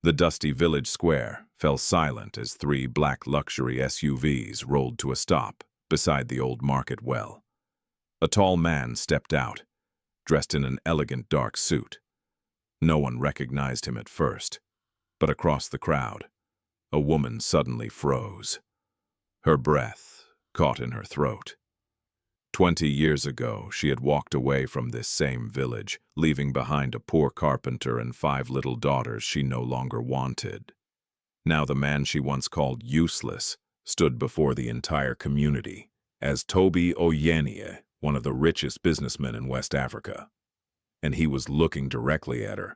The dusty village square fell silent as three black luxury SUVs rolled to a stop beside the old market well. A tall man stepped out, dressed in an elegant dark suit. No one recognized him at first, but across the crowd, a woman suddenly froze. Her breath caught in her throat. 20 years ago, she had walked away from this same village, leaving behind a poor carpenter and 5 little daughters she no longer wanted. Now the man she once called useless stood before the entire community as Tobi Oyeniyi, one of the richest businessmen in West Africa. And he was looking directly at her,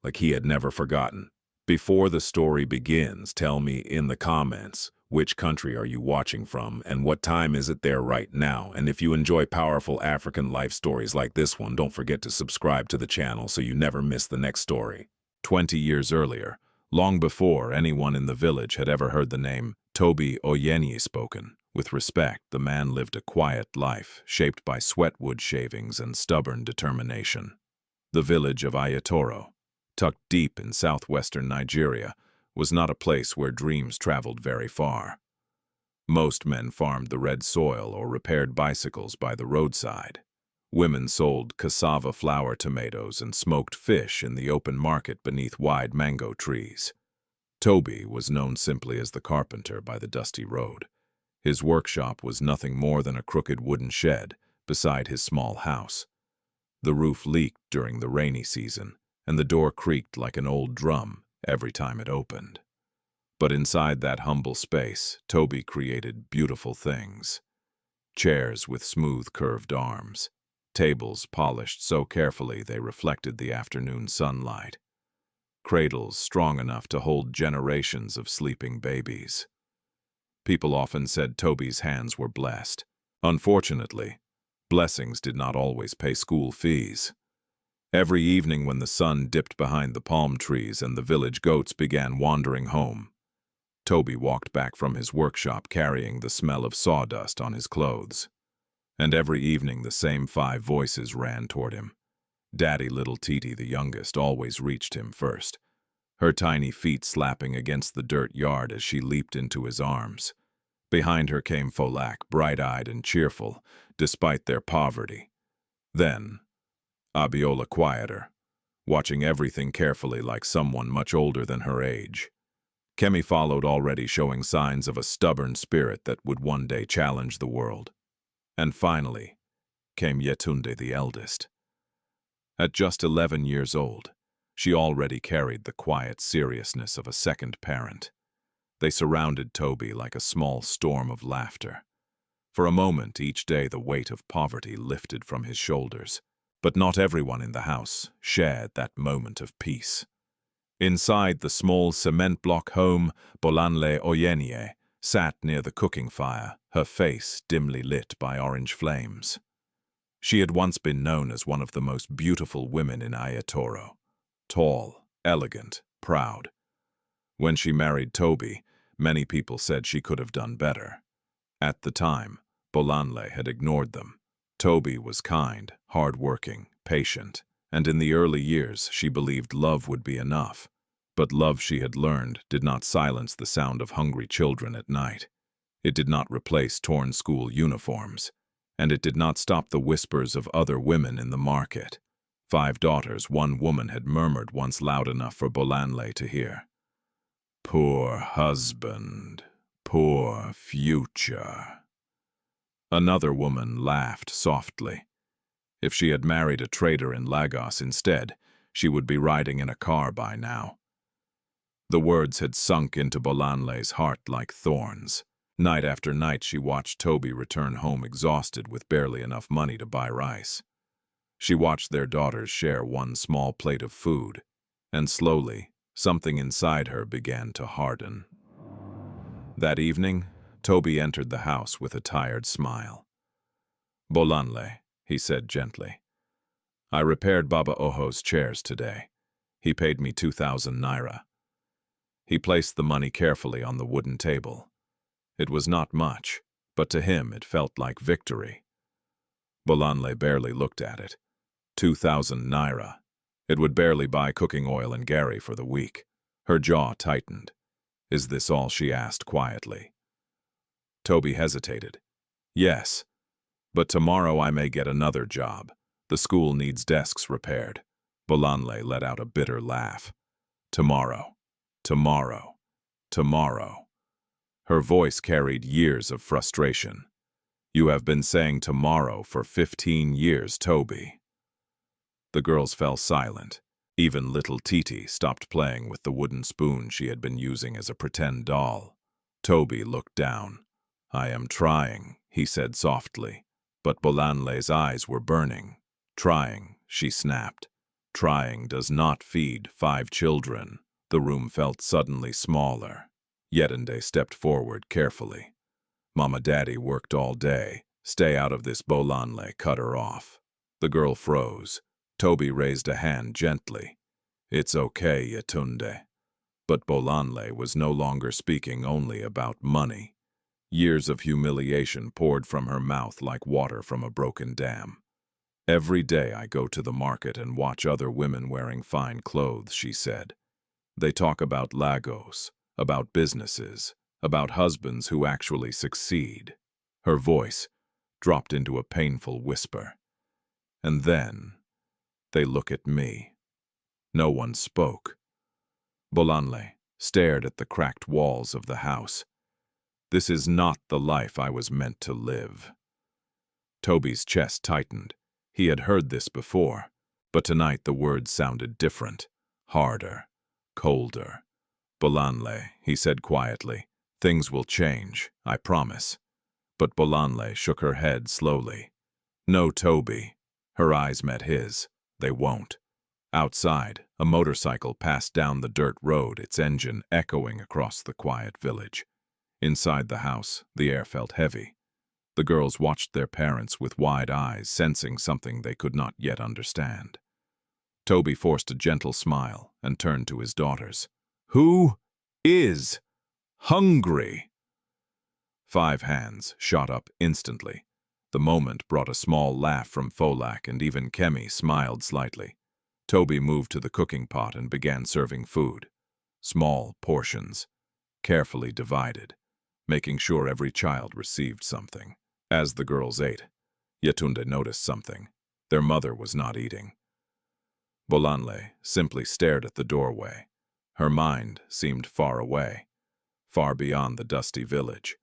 like he had never forgotten. Before the story begins, tell me in the comments, which country are you watching from and what time is it there right now? And if you enjoy powerful African life stories like this one, don't forget to subscribe to the channel so you never miss the next story. 20 years earlier, long before anyone in the village had ever heard the name Tobi Oyeniyi spoken, with respect, the man lived a quiet life shaped by sweatwood shavings and stubborn determination. The village of Ayatoro, tucked deep in southwestern Nigeria, was not a place where dreams traveled very far. Most men farmed the red soil or repaired bicycles by the roadside. Women sold cassava flower tomatoes and smoked fish in the open market beneath wide mango trees. Tobi was known simply as the carpenter by the dusty road. His workshop was nothing more than a crooked wooden shed beside his small house. The roof leaked during the rainy season, and the door creaked like an old drum every time it opened. But inside that humble space, Tobi created beautiful things. Chairs with smooth curved arms, tables polished so carefully they reflected the afternoon sunlight, cradles strong enough to hold generations of sleeping babies. People often said Tobi's hands were blessed. Unfortunately, blessings did not always pay school fees. Every evening when the sun dipped behind the palm trees and the village goats began wandering home, Tobi walked back from his workshop carrying the smell of sawdust on his clothes. And every evening the same 5 voices ran toward him. Daddy little Titi, the youngest, always reached him first, her tiny feet slapping against the dirt yard as she leaped into his arms. Behind her came Folak, bright-eyed and cheerful, despite their poverty. Then, Abiola, quieter, watching everything carefully like someone much older than her age. Kemi followed, already showing signs of a stubborn spirit that would one day challenge the world. And finally came Yetunde, the eldest. At just 11 years old, she already carried the quiet seriousness of a second parent. They surrounded Tobi like a small storm of laughter. For a moment each day the weight of poverty lifted from his shoulders. But not everyone in the house shared that moment of peace. Inside the small cement block home, Bolanle Oyeniyi sat near the cooking fire, her face dimly lit by orange flames. She had once been known as one of the most beautiful women in Ayatoro. Tall, elegant, proud. When she married Tobi, many people said she could have done better. At the time, Bolanle had ignored them. Tobi was kind, hard-working, patient, and in the early years she believed love would be enough. But love, she had learned, did not silence the sound of hungry children at night. It did not replace torn school uniforms, and it did not stop the whispers of other women in the market. 5 daughters, one woman had murmured once loud enough for Bolanle to hear. Poor husband, poor future. Another woman laughed softly. If she had married a trader in Lagos instead, she would be riding in a car by now. The words had sunk into Bolanle's heart like thorns. Night after night she watched Tobi return home exhausted with barely enough money to buy rice. She watched their daughters share one small plate of food, and slowly, something inside her began to harden. That evening, Tobi entered the house with a tired smile. Bolanle, he said gently. I repaired Baba Oho's chairs today. He paid me 2,000 naira. He placed the money carefully on the wooden table. It was not much, but to him it felt like victory. Bolanle barely looked at it. 2,000 naira. It would barely buy cooking oil and gari for the week. Her jaw tightened. "Is this all?" she asked quietly. Tobi hesitated. "Yes, but tomorrow I may get another job. The school needs desks repaired." Bolanle let out a bitter laugh. "Tomorrow, tomorrow, tomorrow." Her voice carried years of frustration. "You have been saying tomorrow for 15 years, Tobi." The girls fell silent. Even little Titi stopped playing with the wooden spoon she had been using as a pretend doll. Tobi looked down. "I am trying," he said softly, but Bolanle's eyes were burning. "Trying," she snapped. "Trying does not feed 5 children." The room felt suddenly smaller. Yetunde stepped forward carefully. "Mama Daddy worked all day. Stay out of this." Bolanle cut her off. The girl froze. Tobi raised a hand gently. "It's okay, Yetunde." But Bolanle was no longer speaking only about money. Years of humiliation poured from her mouth like water from a broken dam. "Every day I go to the market and watch other women wearing fine clothes," she said. "They talk about Lagos, about businesses, about husbands who actually succeed." Her voice dropped into a painful whisper. "And then they look at me." No one spoke. Bolanle stared at the cracked walls of the house. "This is not the life I was meant to live." Tobi's chest tightened. He had heard this before, but tonight the words sounded different, harder, colder. "Bolanle," he said quietly, "things will change, I promise." But Bolanle shook her head slowly. "No, Tobi." Her eyes met his. "They won't." Outside, a motorcycle passed down the dirt road, its engine echoing across the quiet village. Inside the house, the air felt heavy. The girls watched their parents with wide eyes, sensing something they could not yet understand. Tobi forced a gentle smile and turned to his daughters. "Who is hungry?" 5 hands shot up instantly. The moment brought a small laugh from Folak, and even Kemi smiled slightly. Tobi moved to the cooking pot and began serving food. Small portions, carefully divided, making sure every child received something. As the girls ate, Yetunde noticed something. Their mother was not eating. Bolanle simply stared at the doorway. Her mind seemed far away, far beyond the dusty village,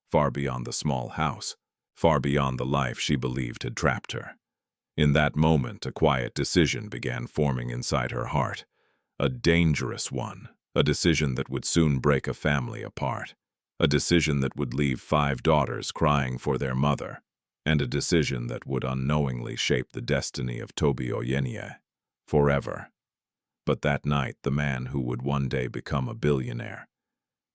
far beyond the small house, far beyond the life she believed had trapped her. In that moment, a quiet decision began forming inside her heart. A dangerous one, a decision that would soon break a family apart. A decision that would leave 5 daughters crying for their mother, and a decision that would unknowingly shape the destiny of Tobi Oyeniyi forever. But that night, the man who would one day become a billionaire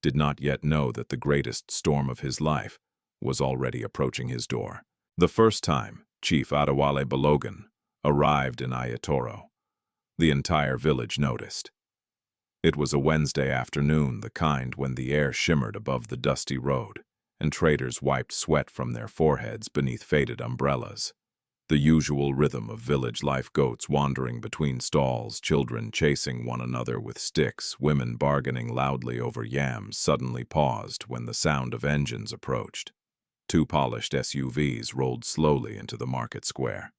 did not yet know that the greatest storm of his life was already approaching his door. The first time Chief Adewale Balogun arrived in Ayatoro, the entire village noticed. It was a Wednesday afternoon, the kind when the air shimmered above the dusty road, and traders wiped sweat from their foreheads beneath faded umbrellas. The usual rhythm of village life, goats wandering between stalls, children chasing one another with sticks, women bargaining loudly over yams, suddenly paused when the sound of engines approached. 2 polished SUVs rolled slowly into the market square.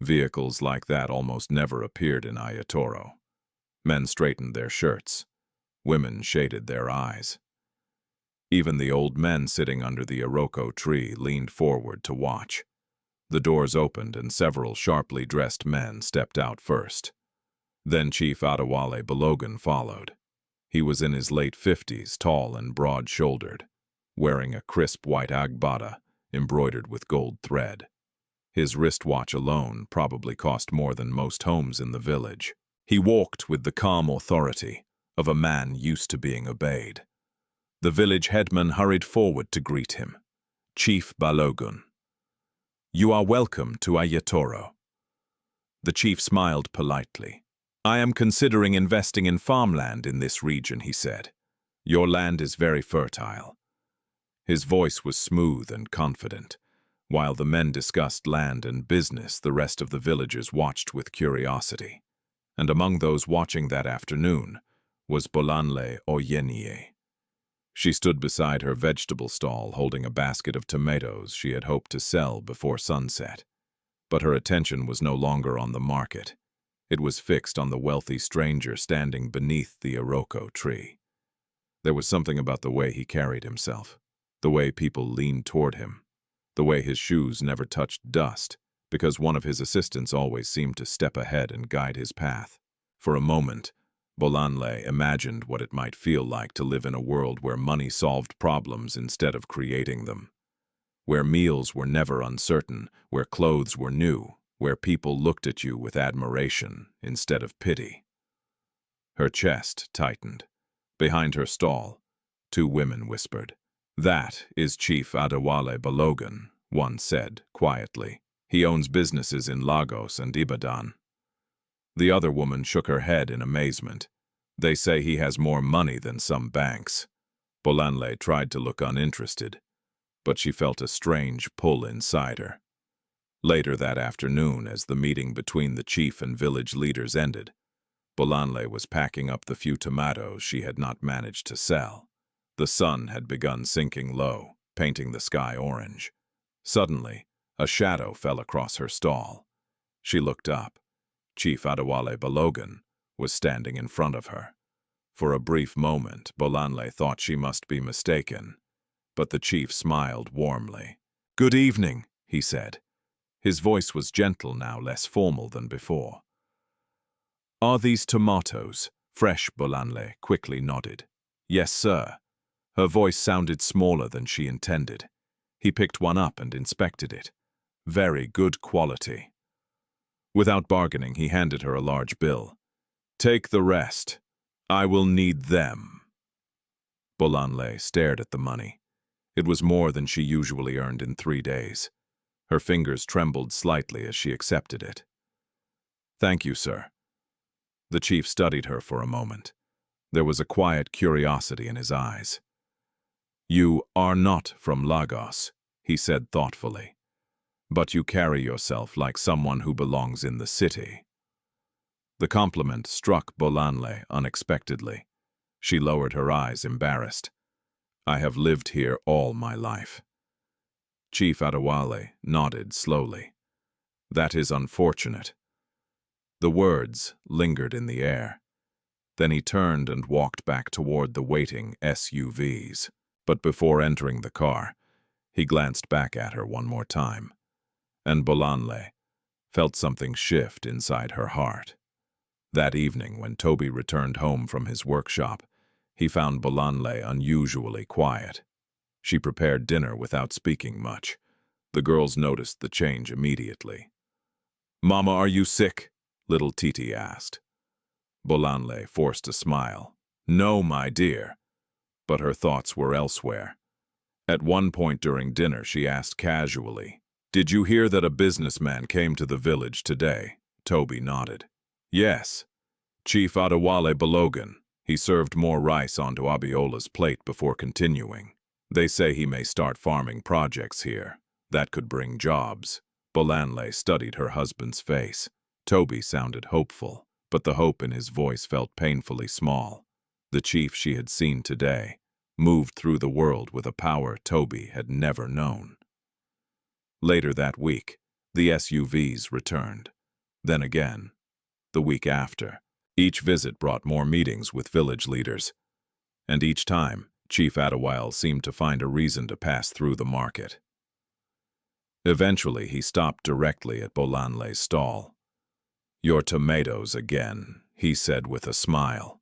Vehicles like that almost never appeared in Ayatoro. Men straightened their shirts. Women shaded their eyes. Even the old men sitting under the Iroko tree leaned forward to watch. The doors opened and several sharply dressed men stepped out first. Then Chief Adewale Balogun followed. He was in his late 50s, tall and broad-shouldered, wearing a crisp white agbada embroidered with gold thread. His wristwatch alone probably cost more than most homes in the village. He walked with the calm authority of a man used to being obeyed. The village headman hurried forward to greet him. "Chief Balogun, you are welcome to Ayatoro." The chief smiled politely. "I am considering investing in farmland in this region," he said. "Your land is very fertile." His voice was smooth and confident. While the men discussed land and business, the rest of the villagers watched with curiosity. And among those watching that afternoon was Tobi Oyeniyi. She stood beside her vegetable stall holding a basket of tomatoes she had hoped to sell before sunset. But her attention was no longer on the market. It was fixed on the wealthy stranger standing beneath the Iroko tree. There was something about the way he carried himself, the way people leaned toward him, the way his shoes never touched dust, because one of his assistants always seemed to step ahead and guide his path. For a moment, Bolanle imagined what it might feel like to live in a world where money solved problems instead of creating them, where meals were never uncertain, where clothes were new, where people looked at you with admiration instead of pity. Her chest tightened. Behind her stall, two women whispered. "That is Chief Adewale Balogun," one said quietly. "He owns businesses in Lagos and Ibadan." The other woman shook her head in amazement. "They say he has more money than some banks." Bolanle tried to look uninterested, but she felt a strange pull inside her. Later that afternoon, as the meeting between the chief and village leaders ended, Bolanle was packing up the few tomatoes she had not managed to sell. The sun had begun sinking low, painting the sky orange. Suddenly, a shadow fell across her stall. She looked up. Chief Adewale Balogun was standing in front of her. For a brief moment, Bolanle thought she must be mistaken, but the chief smiled warmly. "Good evening," he said. His voice was gentle now, less formal than before. "Are these tomatoes?" Fresh Bolanle quickly nodded. "Yes, sir." Her voice sounded smaller than she intended. He picked one up and inspected it. Very good quality. Without bargaining, he handed her a large bill. "Take the rest. I will need them." Bolanle stared at the money. It was more than she usually earned in 3 days. Her fingers trembled slightly as she accepted it. "Thank you, sir." The chief studied her for a moment. There was a quiet curiosity in his eyes. "You are not from Lagos," he said thoughtfully, "but you carry yourself like someone who belongs in the city." The compliment struck Bolanle unexpectedly. She lowered her eyes, embarrassed. "I have lived here all my life." Chief Adewale nodded slowly. "That is unfortunate." The words lingered in the air. Then he turned and walked back toward the waiting SUVs. But before entering the car, he glanced back at her one more time, and Bolanle felt something shift inside her heart. That evening, when Tobi returned home from his workshop, he found Bolanle unusually quiet. She prepared dinner without speaking much. The girls noticed the change immediately. "Mama, are you sick?" little Titi asked. Bolanle forced a smile. "No, my dear." But her thoughts were elsewhere. At one point during dinner, she asked casually, "Did you hear that a businessman came to the village today?" Tobi nodded. "Yes. Chief Adewale Balogun. He served more rice onto Abiola's plate before continuing. They say he may start farming projects here. That could bring jobs." Bolanle studied her husband's face. Tobi sounded hopeful, but the hope in his voice felt painfully small. The chief she had seen today moved through the world with a power Tobi had never known. Later that week, the SUVs returned. Then again, the week after. Each visit brought more meetings with village leaders, and each time, Chief Adewale seemed to find a reason to pass through the market. Eventually, he stopped directly at Bolanle's stall. "Your tomatoes again," he said with a smile.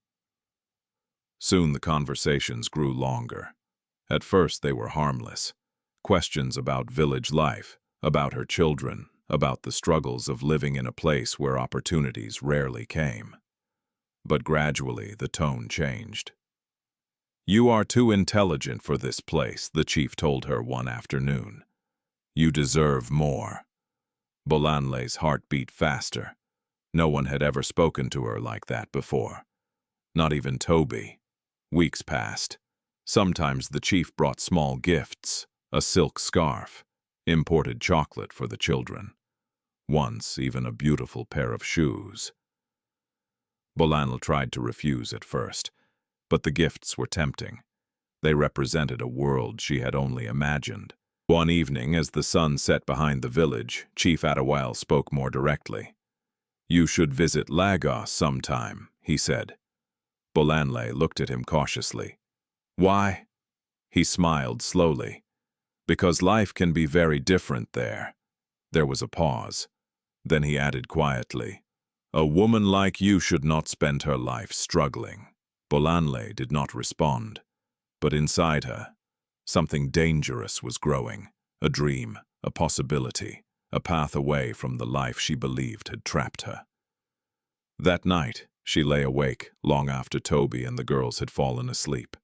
Soon the conversations grew longer. At first they were harmless. Questions about village life, about her children, about the struggles of living in a place where opportunities rarely came. But gradually the tone changed. "You are too intelligent for this place," the chief told her one afternoon. "You deserve more." Bolanle's heart beat faster. No one had ever spoken to her like that before. Not even Tobi. Weeks passed. Sometimes the chief brought small gifts, a silk scarf, imported chocolate for the children. Once, even a beautiful pair of shoes. Bolanle tried to refuse at first, But the gifts were tempting. They represented a world she had only imagined. One evening, as the sun set behind the village, Chief Adewale spoke more directly. "You should visit Lagos sometime," he said. Bolanle looked at him cautiously. "Why?" He smiled slowly. "Because life can be very different there." There was a pause. Then he added quietly, "A woman like you should not spend her life struggling." Bolanle did not respond. But inside her, something dangerous was growing. A dream, a possibility, a path away from the life she believed had trapped her. That night, she lay awake long after Toby and the girls had fallen asleep.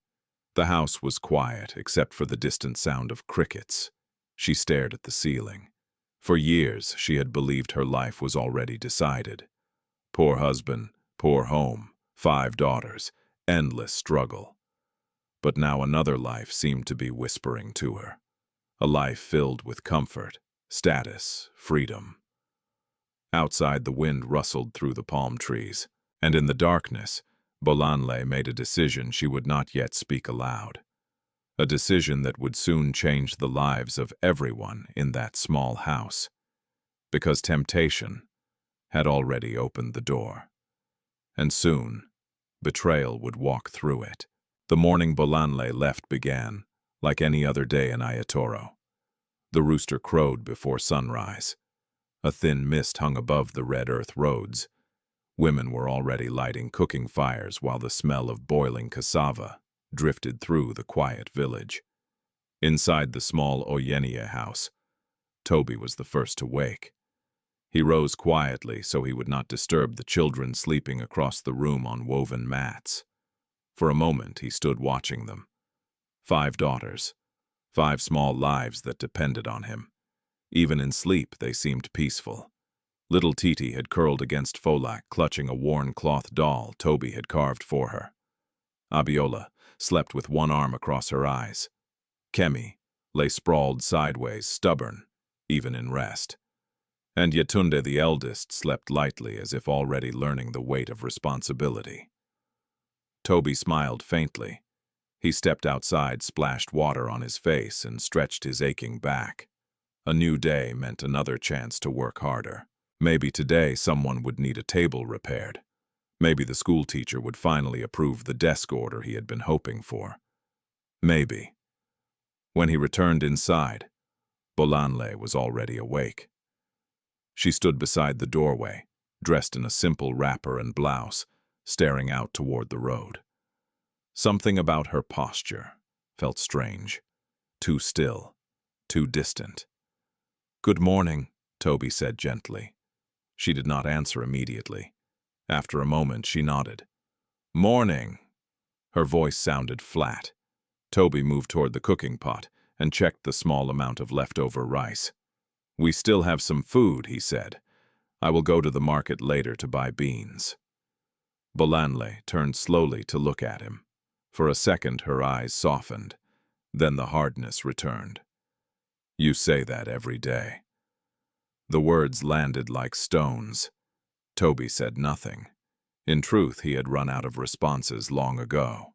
The house was quiet except for the distant sound of crickets. She stared at the ceiling. For years, she had believed her life was already decided. Poor husband, poor home, 5 daughters, endless struggle. But now another life seemed to be whispering to her. A life filled with comfort, status, freedom. Outside, the wind rustled through the palm trees, and in the darkness, Bolanle made a decision she would not yet speak aloud. A decision that would soon change the lives of everyone in that small house. Because temptation had already opened the door. And soon, betrayal would walk through it. The morning Bolanle left began, like any other day in Ayatoro. The rooster crowed before sunrise. A thin mist hung above the red earth roads. Women were already lighting cooking fires while the smell of boiling cassava drifted through the quiet village. Inside the small Oyeniyi house, Toby was the first to wake. He rose quietly so he would not disturb the children sleeping across the room on woven mats. For a moment he stood watching them. 5 daughters, 5 small lives that depended on him. Even in sleep they seemed peaceful. Little Titi had curled against Folak, clutching a worn cloth doll Toby had carved for her. Abiola slept with one arm across her eyes. Kemi lay sprawled sideways, stubborn, even in rest. And Yetunde, the eldest, slept lightly as if already learning the weight of responsibility. Toby smiled faintly. He stepped outside, splashed water on his face, and stretched his aching back. A new day meant another chance to work harder. Maybe today someone would need a table repaired. Maybe the school teacher would finally approve the desk order he had been hoping for. Maybe. When he returned inside, Bolanle was already awake. She stood beside the doorway, dressed in a simple wrapper and blouse, staring out toward the road. Something about her posture felt strange, too still, too distant. "Good morning," Toby said gently. She did not answer immediately. After a moment, she nodded. "Morning." Her voice sounded flat. Toby moved toward the cooking pot and checked the small amount of leftover rice. "We still have some food," he said. "I will go to the market later to buy beans." Bolanle turned slowly to look at him. For a second, her eyes softened. Then the hardness returned. "You say that every day." The words landed like stones. Toby said nothing. In truth, he had run out of responses long ago.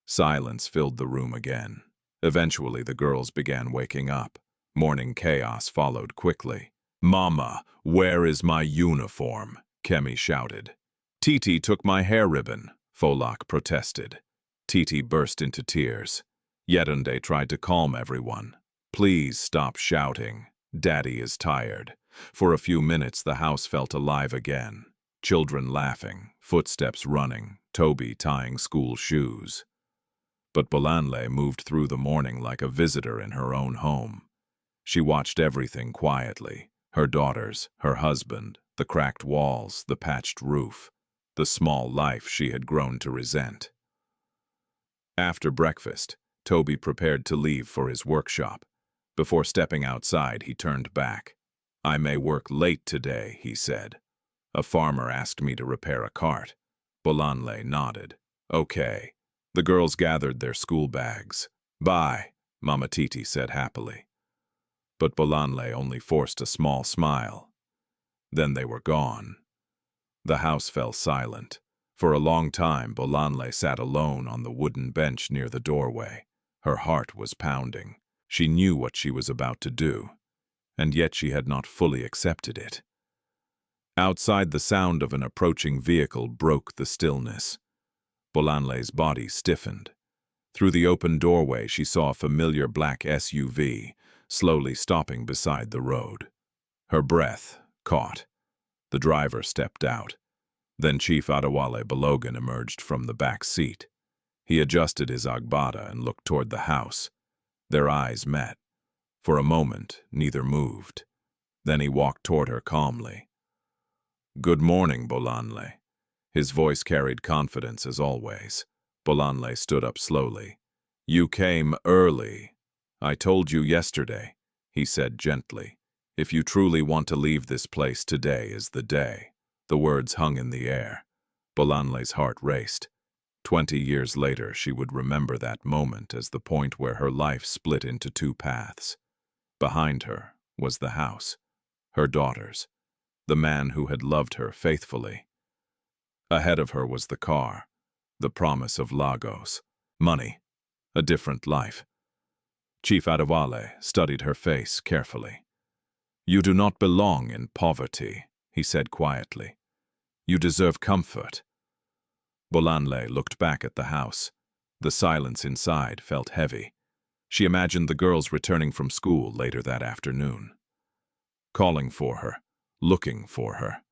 Silence filled the room again. Eventually, the girls began waking up. Morning chaos followed quickly. "Mama, where is my uniform?" Kemi shouted. "Titi took my hair ribbon," Folak protested. Titi burst into tears. Yetunde tried to calm everyone. "Please stop shouting. Daddy is tired." For a few minutes, the house felt alive again. Children laughing, footsteps running, Toby tying school shoes. But Bolanle moved through the morning like a visitor in her own home. She watched everything quietly. Her daughters, her husband, the cracked walls, the patched roof, the small life she had grown to resent. After breakfast, Toby prepared to leave for his workshop. Before stepping outside, he turned back. "I may work late today," he said. "A farmer asked me to repair a cart." Bolanle nodded. "Okay." The girls gathered their school bags. "Bye," Mama Titi said happily. But Bolanle only forced a small smile. Then they were gone. The house fell silent. For a long time, Bolanle sat alone on the wooden bench near the doorway. Her heart was pounding. She knew what she was about to do, and yet she had not fully accepted it. Outside, the sound of an approaching vehicle broke the stillness. Bolanle's body stiffened. Through the open doorway, she saw a familiar black SUV, slowly stopping beside the road. Her breath caught. The driver stepped out. Then Chief Adewale Balogun emerged from the back seat. He adjusted his agbada and looked toward the house. Their eyes met. For a moment, neither moved. Then he walked toward her calmly. "Good morning, Bolanle." His voice carried confidence as always. Bolanle stood up slowly. "You came early. I told you yesterday," he said gently. "If you truly want to leave this place, today is the day." The words hung in the air. Bolanle's heart raced. 20 years later, she would remember that moment as the point where her life split into two paths. Behind her was the house, her daughters, the man who had loved her faithfully. Ahead of her was the car, the promise of Lagos, money, a different life. Chief Adewale studied her face carefully. "You do not belong in poverty," he said quietly. "You deserve comfort." Bolanle looked back at the house. The silence inside felt heavy. She imagined the girls returning from school later that afternoon, calling for her, looking for her.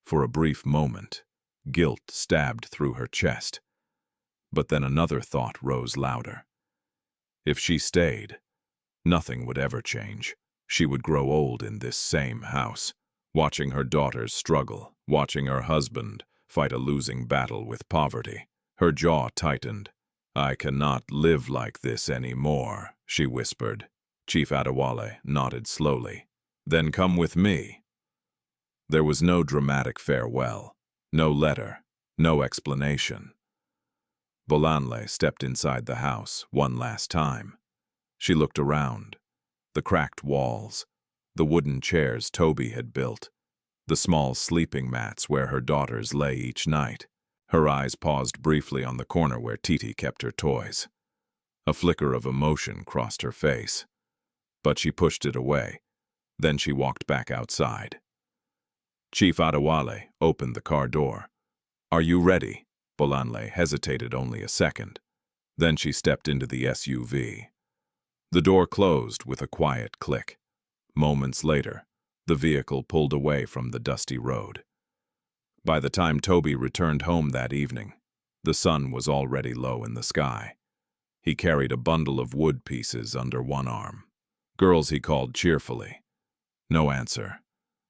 For a brief moment, guilt stabbed through her chest. But then another thought rose louder. If she stayed, nothing would ever change. She would grow old in this same house, watching her daughters struggle, watching her husband fight a losing battle with poverty. Her jaw tightened. "I cannot live like this anymore," she whispered. Chief Adewale nodded slowly. "Then come with me." There was no dramatic farewell, no letter, no explanation. Bolanle stepped inside the house one last time. She looked around. The cracked walls, the wooden chairs Tobi had built, the small sleeping mats where her daughters lay each night. Her eyes paused briefly on the corner where Titi kept her toys. A flicker of emotion crossed her face, but she pushed it away. Then she walked back outside. Chief Adewale opened the car door. "Are you ready?" Bolanle hesitated only a second. Then she stepped into the SUV. The door closed with a quiet click. Moments later, the vehicle pulled away from the dusty road. By the time Tobi returned home that evening, the sun was already low in the sky. He carried a bundle of wood pieces under one arm. "Girls," he called cheerfully. No answer.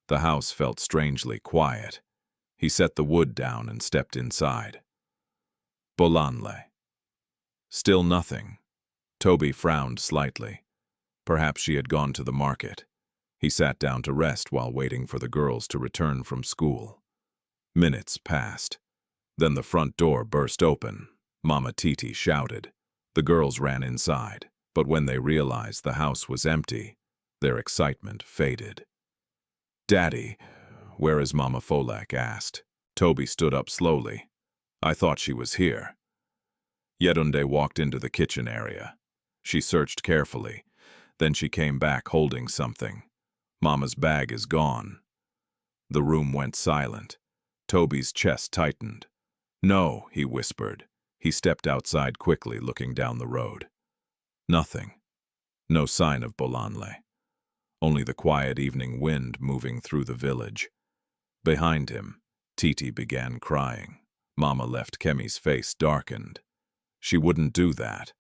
The house felt strangely quiet. He set the wood down and stepped inside. Bolanle. Still nothing. Tobi frowned slightly. Perhaps she had gone to the market. He sat down to rest while waiting for the girls to return from school. Minutes passed. Then the front door burst open. Mama Titi shouted. The girls ran inside, but when they realized the house was empty, their excitement faded. "Daddy, where is Mama Folak?" asked. Tobi stood up slowly. "I thought she was here." Yedunde walked into the kitchen area. She searched carefully. Then she came back holding something. "Mama's bag is gone." The room went silent. Tobi's chest tightened. "No," he whispered. He stepped outside quickly, looking down the road. Nothing. No sign of Bolanle. Only the quiet evening wind moving through the village. Behind him, Titi began crying. Mama left Kemi's face darkened. She wouldn't do that,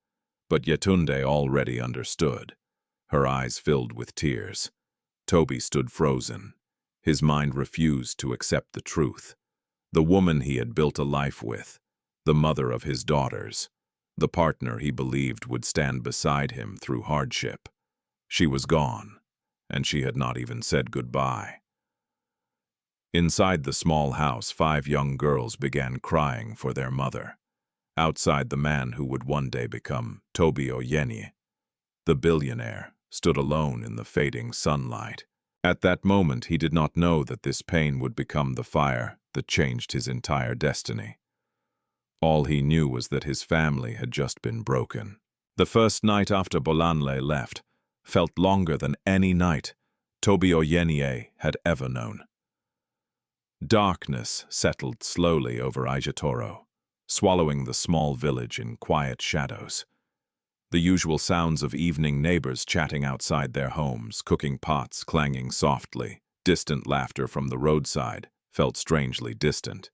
but Yetunde already understood. Her eyes filled with tears. Tobi stood frozen. His mind refused to accept the truth. The woman he had built a life with, the mother of his daughters, the partner he believed would stand beside him through hardship. She was gone, and she had not even said goodbye. Inside the small house, 5 young girls began crying for their mother. Outside, the man who would one day become Tobi Oyeniyi, the billionaire, stood alone in the fading sunlight. At that moment, he did not know that this pain would become the fire that changed his entire destiny. All he knew was that his family had just been broken. The first night after Bolanle left felt longer than any night Tobi Oyeniyi had ever known. Darkness settled slowly over Ajatoro, swallowing the small village in quiet shadows. The usual sounds of evening neighbors chatting outside their homes, cooking pots clanging softly, distant laughter from the roadside, felt strangely distant.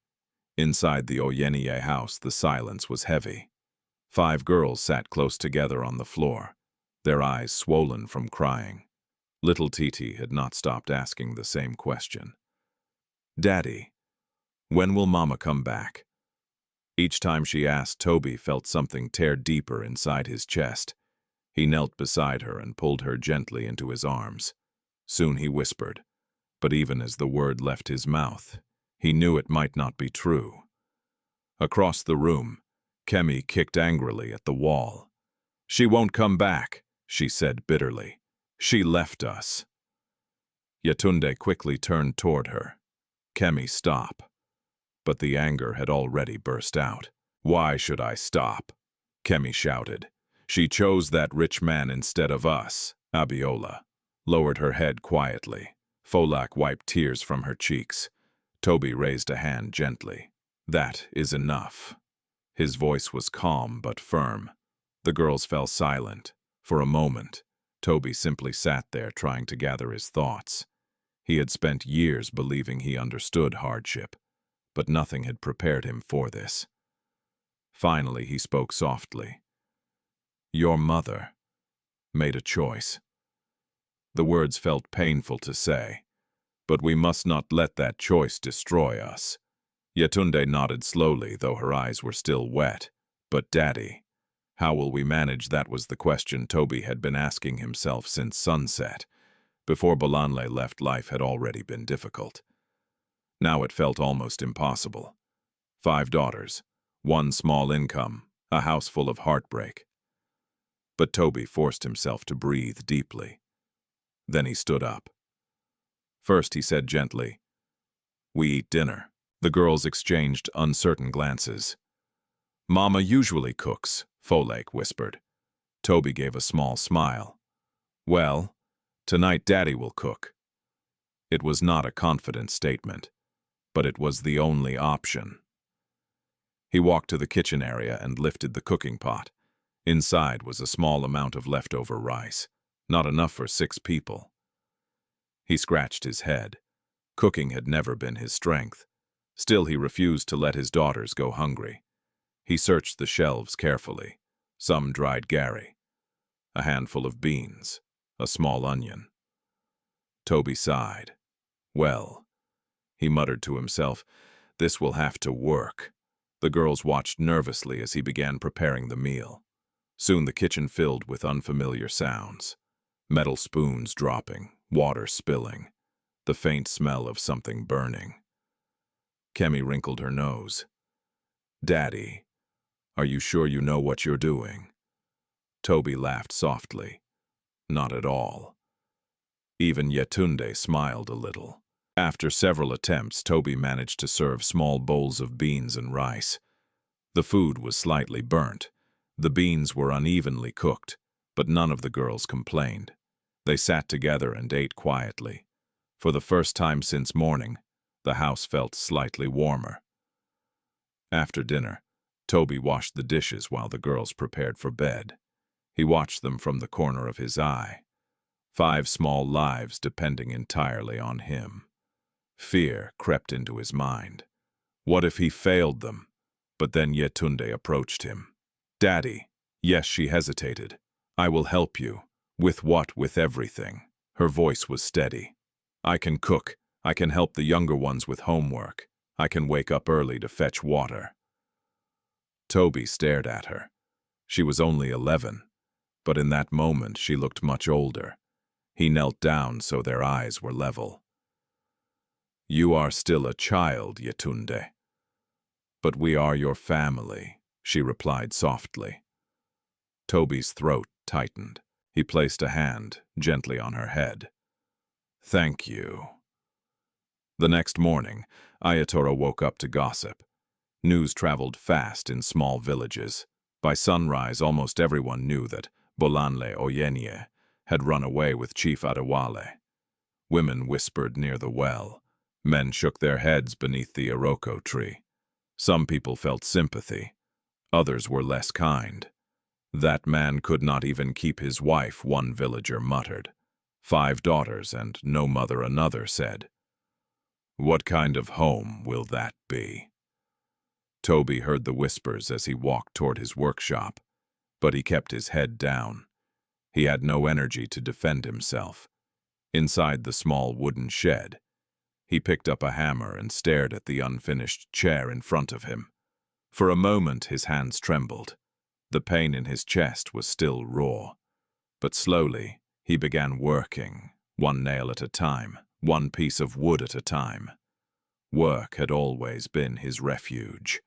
Inside the Oyeniyi house, the silence was heavy. 5 girls sat close together on the floor, their eyes swollen from crying. Little Titi had not stopped asking the same question. "Daddy, when will Mama come back?" Each time she asked, Tobi felt something tear deeper inside his chest. He knelt beside her and pulled her gently into his arms. Soon he whispered, but even as the word left his mouth, he knew it might not be true. Across the room, Kemi kicked angrily at the wall. "She won't come back," she said bitterly. "She left us." Yetunde quickly turned toward her. "Kemi, stop." But the anger had already burst out. "Why should I stop?" Kemi shouted. "She chose that rich man instead of us." Abiola lowered her head quietly. Folak wiped tears from her cheeks. Tobi raised a hand gently. "That is enough." His voice was calm but firm. The girls fell silent. For a moment, Tobi simply sat there trying to gather his thoughts. He had spent years believing he understood hardship, but nothing had prepared him for this. Finally, he spoke softly. "Your mother made a choice." The words felt painful to say, but we must not let that choice destroy us. Yetunde nodded slowly, though her eyes were still wet. "But Daddy, how will we manage?" That was the question Tobi had been asking himself since sunset. Before Bolanle left, life had already been difficult. Now it felt almost impossible. 5 daughters, 1 small income, a house full of heartbreak. But Tobi forced himself to breathe deeply. Then he stood up. First he said gently, "We eat dinner." The girls exchanged uncertain glances. "Mama usually cooks," Folak whispered. Tobi gave a small smile. "Well, tonight Daddy will cook." It was not a confident statement, but it was the only option. He walked to the kitchen area and lifted the cooking pot. Inside was a small amount of leftover rice, not enough for 6 people. He scratched his head. Cooking had never been his strength. Still, he refused to let his daughters go hungry. He searched the shelves carefully. Some dried gari, a handful of beans, a small onion. Tobi sighed. "Well," he muttered to himself, "this will have to work." The girls watched nervously as he began preparing the meal. Soon the kitchen filled with unfamiliar sounds. Metal spoons dropping, water spilling, the faint smell of something burning. Kemi wrinkled her nose. "Daddy, are you sure you know what you're doing?" Tobi laughed softly. "Not at all." Even Yetunde smiled a little. After several attempts, Tobi managed to serve small bowls of beans and rice. The food was slightly burnt. The beans were unevenly cooked, but none of the girls complained. They sat together and ate quietly. For the first time since morning, the house felt slightly warmer. After dinner, Tobi washed the dishes while the girls prepared for bed. He watched them from the corner of his eye. 5 small lives depending entirely on him. Fear crept into his mind. What if he failed them? But then Yetunde approached him. "Daddy." "Yes," she hesitated. "I will help you." "With what?" "With everything." Her voice was steady. "I can cook. I can help the younger ones with homework. I can wake up early to fetch water." Tobi stared at her. She was only 11, but in that moment she looked much older. He knelt down so their eyes were level. "You are still a child, Yetunde." "But we are your family," she replied softly. Tobi's throat tightened. He placed a hand gently on her head. "Thank you." The next morning, Ayatoro woke up to gossip. News traveled fast in small villages. By sunrise, almost everyone knew that Tobi Oyeniyi had run away with Chief Adewale. Women whispered near the well. Men shook their heads beneath the iroko tree. Some people felt sympathy. Others were less kind. That man could not even keep his wife, one villager muttered. 5 daughters and no mother, another said. What kind of home will that be? Tobi heard the whispers as he walked toward his workshop, but he kept his head down. He had no energy to defend himself. Inside the small wooden shed, he picked up a hammer and stared at the unfinished chair in front of him. For a moment his hands trembled. The pain in his chest was still raw. But slowly he began working, one nail at a time, one piece of wood at a time. Work had always been his refuge.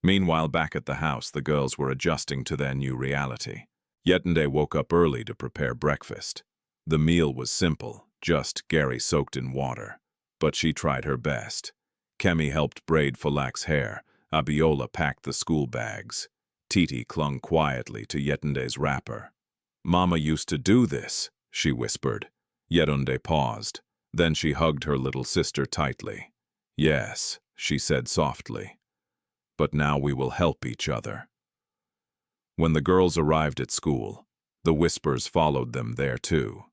Meanwhile, back at the house, the girls were adjusting to their new reality. Yetunde woke up early to prepare breakfast. The meal was simple, just Gary soaked in water. But she tried her best. Kemi helped braid Falak's hair. Abiola packed the school bags. Titi clung quietly to Yetunde's wrapper. Mama used to do this, she whispered. Yetunde paused. Then she hugged her little sister tightly. Yes, she said softly. But now we will help each other. When the girls arrived at school, the whispers followed them there too.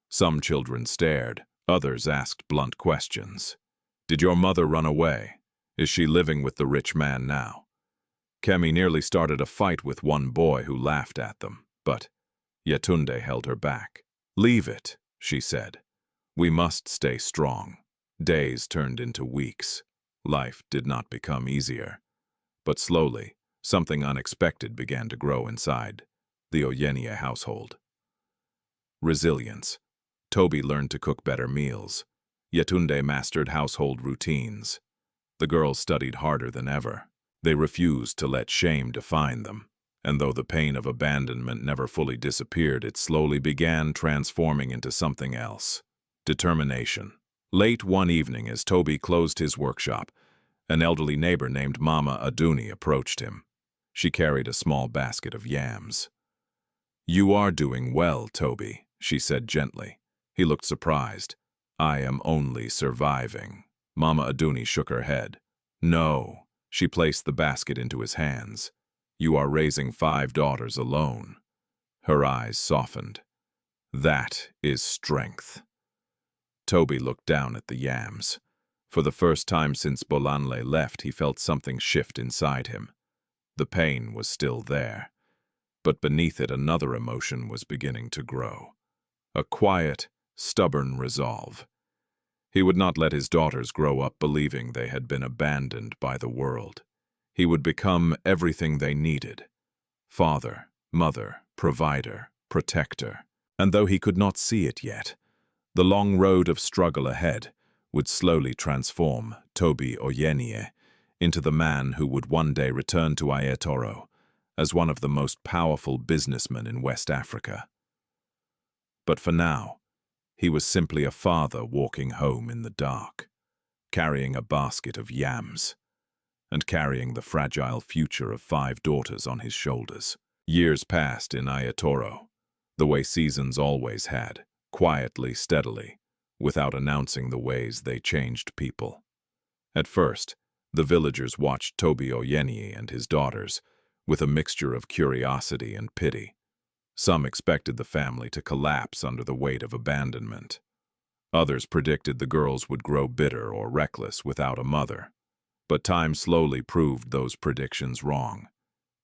Some children stared, others asked blunt questions. Did your mother run away? Is she living with the rich man now? Kemi nearly started a fight with one boy who laughed at them, but Yetunde held her back. Leave it, she said. We must stay strong. Days turned into weeks. Life did not become easier. But slowly, something unexpected began to grow inside the Oyeniyi household. Resilience. Tobi learned to cook better meals. Yetunde mastered household routines. The girls studied harder than ever. They refused to let shame define them. And though the pain of abandonment never fully disappeared, it slowly began transforming into something else. Determination. Late one evening, as Tobi closed his workshop, an elderly neighbor named Mama Aduni approached him. She carried a small basket of yams. You are doing well, Tobi, she said gently. He looked surprised. I am only surviving. Mama Aduni shook her head. No. She placed the basket into his hands. You are raising 5 daughters alone. Her eyes softened. That is strength. Tobi looked down at the yams. For the first time since Bolanle left, he felt something shift inside him. The pain was still there, but beneath it another emotion was beginning to grow. A quiet, stubborn resolve. He would not let his daughters grow up believing they had been abandoned by the world. He would become everything they needed. Father, mother, provider, protector. And though he could not see it yet, the long road of struggle ahead would slowly transform Tobi Oyeniyi into the man who would one day return to Ayatoro as one of the most powerful businessmen in West Africa. But for now, he was simply a father walking home in the dark, carrying a basket of yams, and carrying the fragile future of 5 daughters on his shoulders. Years passed in Ayatoro, the way seasons always had, quietly, steadily, without announcing the ways they changed people. At first, the villagers watched Tobi Oyeniyi and his daughters with a mixture of curiosity and pity. Some expected the family to collapse under the weight of abandonment. Others predicted the girls would grow bitter or reckless without a mother. But time slowly proved those predictions wrong.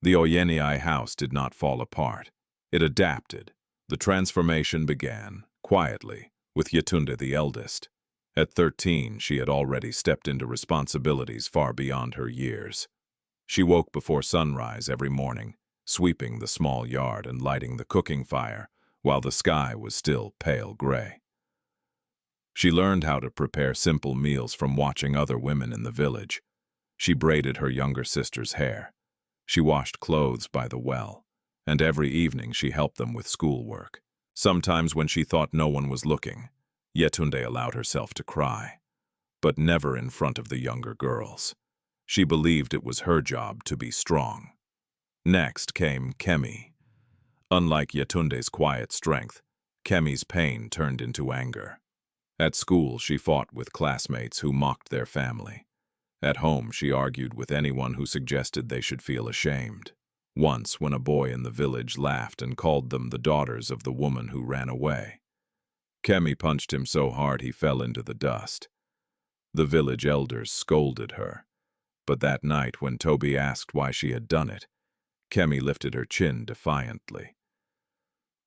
The Oyeniyi house did not fall apart. It adapted. The transformation began, quietly, with Yetunde the eldest. At 13, she had already stepped into responsibilities far beyond her years. She woke before sunrise every morning, sweeping the small yard and lighting the cooking fire, while the sky was still pale gray. She learned how to prepare simple meals from watching other women in the village. She braided her younger sister's hair. She washed clothes by the well, and every evening she helped them with schoolwork. Sometimes when she thought no one was looking, Yetunde allowed herself to cry. but never in front of the younger girls. She believed it was her job to be strong. Next came Kemi. Unlike Yetunde's quiet strength, Kemi's pain turned into anger. At school, she fought with classmates who mocked their family. At home, she argued with anyone who suggested they should feel ashamed. Once, when a boy in the village laughed and called them the daughters of the woman who ran away, Kemi punched him so hard he fell into the dust. The village elders scolded her. But that night, when Tobi asked why she had done it, Kemi lifted her chin defiantly.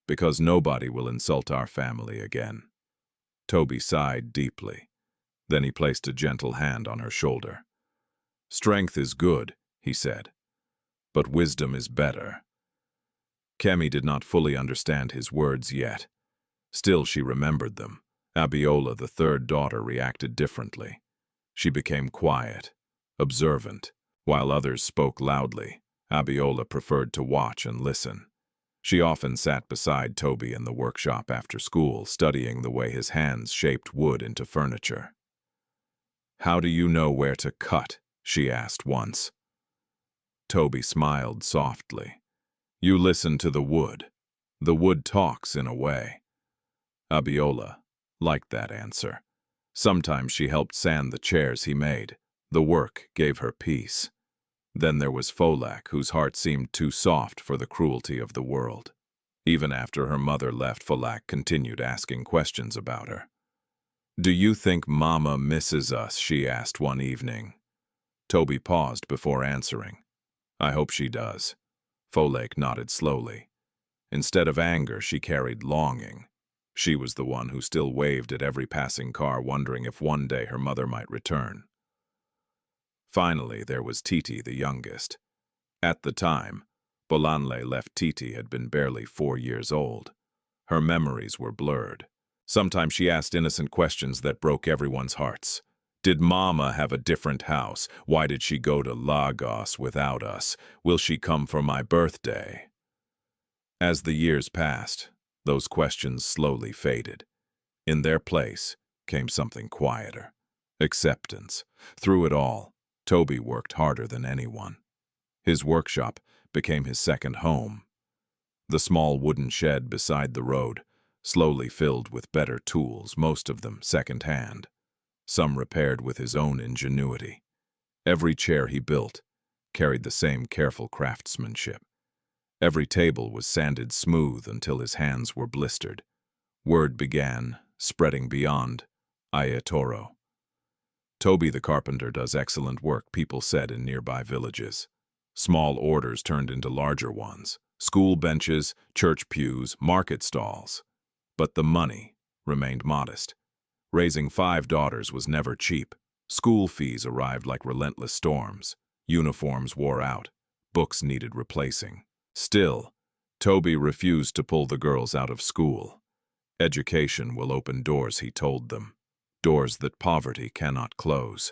"Because nobody will insult our family again." Tobi sighed deeply. Then he placed a gentle hand on her shoulder. "Strength is good," he said, "but wisdom is better." Kemi did not fully understand his words yet. Still, she remembered them. Abiola, the third daughter, reacted differently. She became quiet, observant. While others spoke loudly, Abiola preferred to watch and listen. She often sat beside Tobi in the workshop after school, studying the way his hands shaped wood into furniture. "How do you know where to cut?" she asked once. Tobi smiled softly. "You listen to the wood. The wood talks in a way." Abiola liked that answer. Sometimes she helped sand the chairs he made. The work gave her peace. Then there was Folak, whose heart seemed too soft for the cruelty of the world. Even after her mother left, Folak continued asking questions about her. "Do you think Mama misses us?" she asked one evening. Tobi paused before answering. "I hope she does." Folak nodded slowly. Instead of anger, she carried longing. She was the one who still waved at every passing car, wondering if one day her mother might return. Finally, there was Titi, the youngest. At the time, Bolanle left, Titi had been barely 4 years old. Her memories were blurred. Sometimes she asked innocent questions that broke everyone's hearts. Did Mama have a different house? Why did she go to Lagos without us? Will she come for my birthday? As the years passed, those questions slowly faded. In their place came something quieter. Acceptance. Through it all, Tobi worked harder than anyone. His workshop became his second home. The small wooden shed beside the road slowly filled with better tools, most of them second-hand. Some repaired with his own ingenuity. Every chair he built carried the same careful craftsmanship. Every table was sanded smooth until his hands were blistered. Word began spreading beyond Ayatoro. "Tobi the carpenter does excellent work," people said in nearby villages. Small orders turned into larger ones. School benches, church pews, market stalls. But the money remained modest. Raising 5 daughters was never cheap. School fees arrived like relentless storms. Uniforms wore out. Books needed replacing. Still, Tobi refused to pull the girls out of school. Education will open doors, he told them. Doors that poverty cannot close.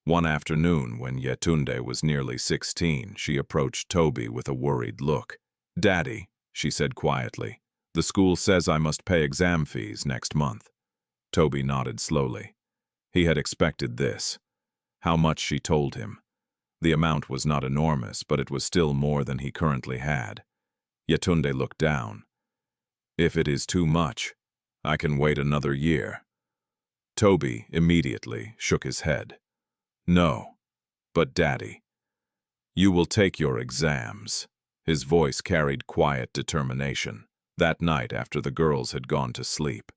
One afternoon, when Yetunde was nearly 16, she approached Tobi with a worried look. "Daddy," she said quietly, "the school says I must pay exam fees next month." Tobi nodded slowly. He had expected this. How much, she told him. The amount was not enormous, but it was still more than he currently had. Yetunde looked down. "If it is too much, I can wait another year." Tobi immediately shook his head. "No, but Daddy, you will take your exams." His voice carried quiet determination. That night, after the girls had gone to sleep,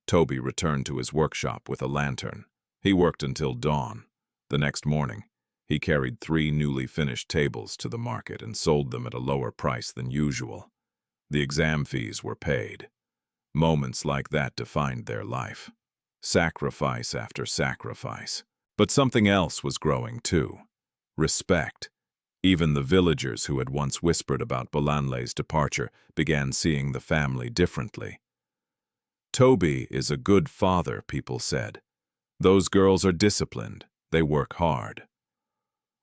Tobi returned to his workshop with a lantern. He worked until dawn. The next morning, he carried 3 newly finished tables to the market and sold them at a lower price than usual. The exam fees were paid. Moments like that defined their life. Sacrifice after sacrifice. But something else was growing too. Respect. Even the villagers who had once whispered about Bolanle's departure began seeing the family differently. "Tobi is a good father," people said. "Those girls are disciplined. They work hard."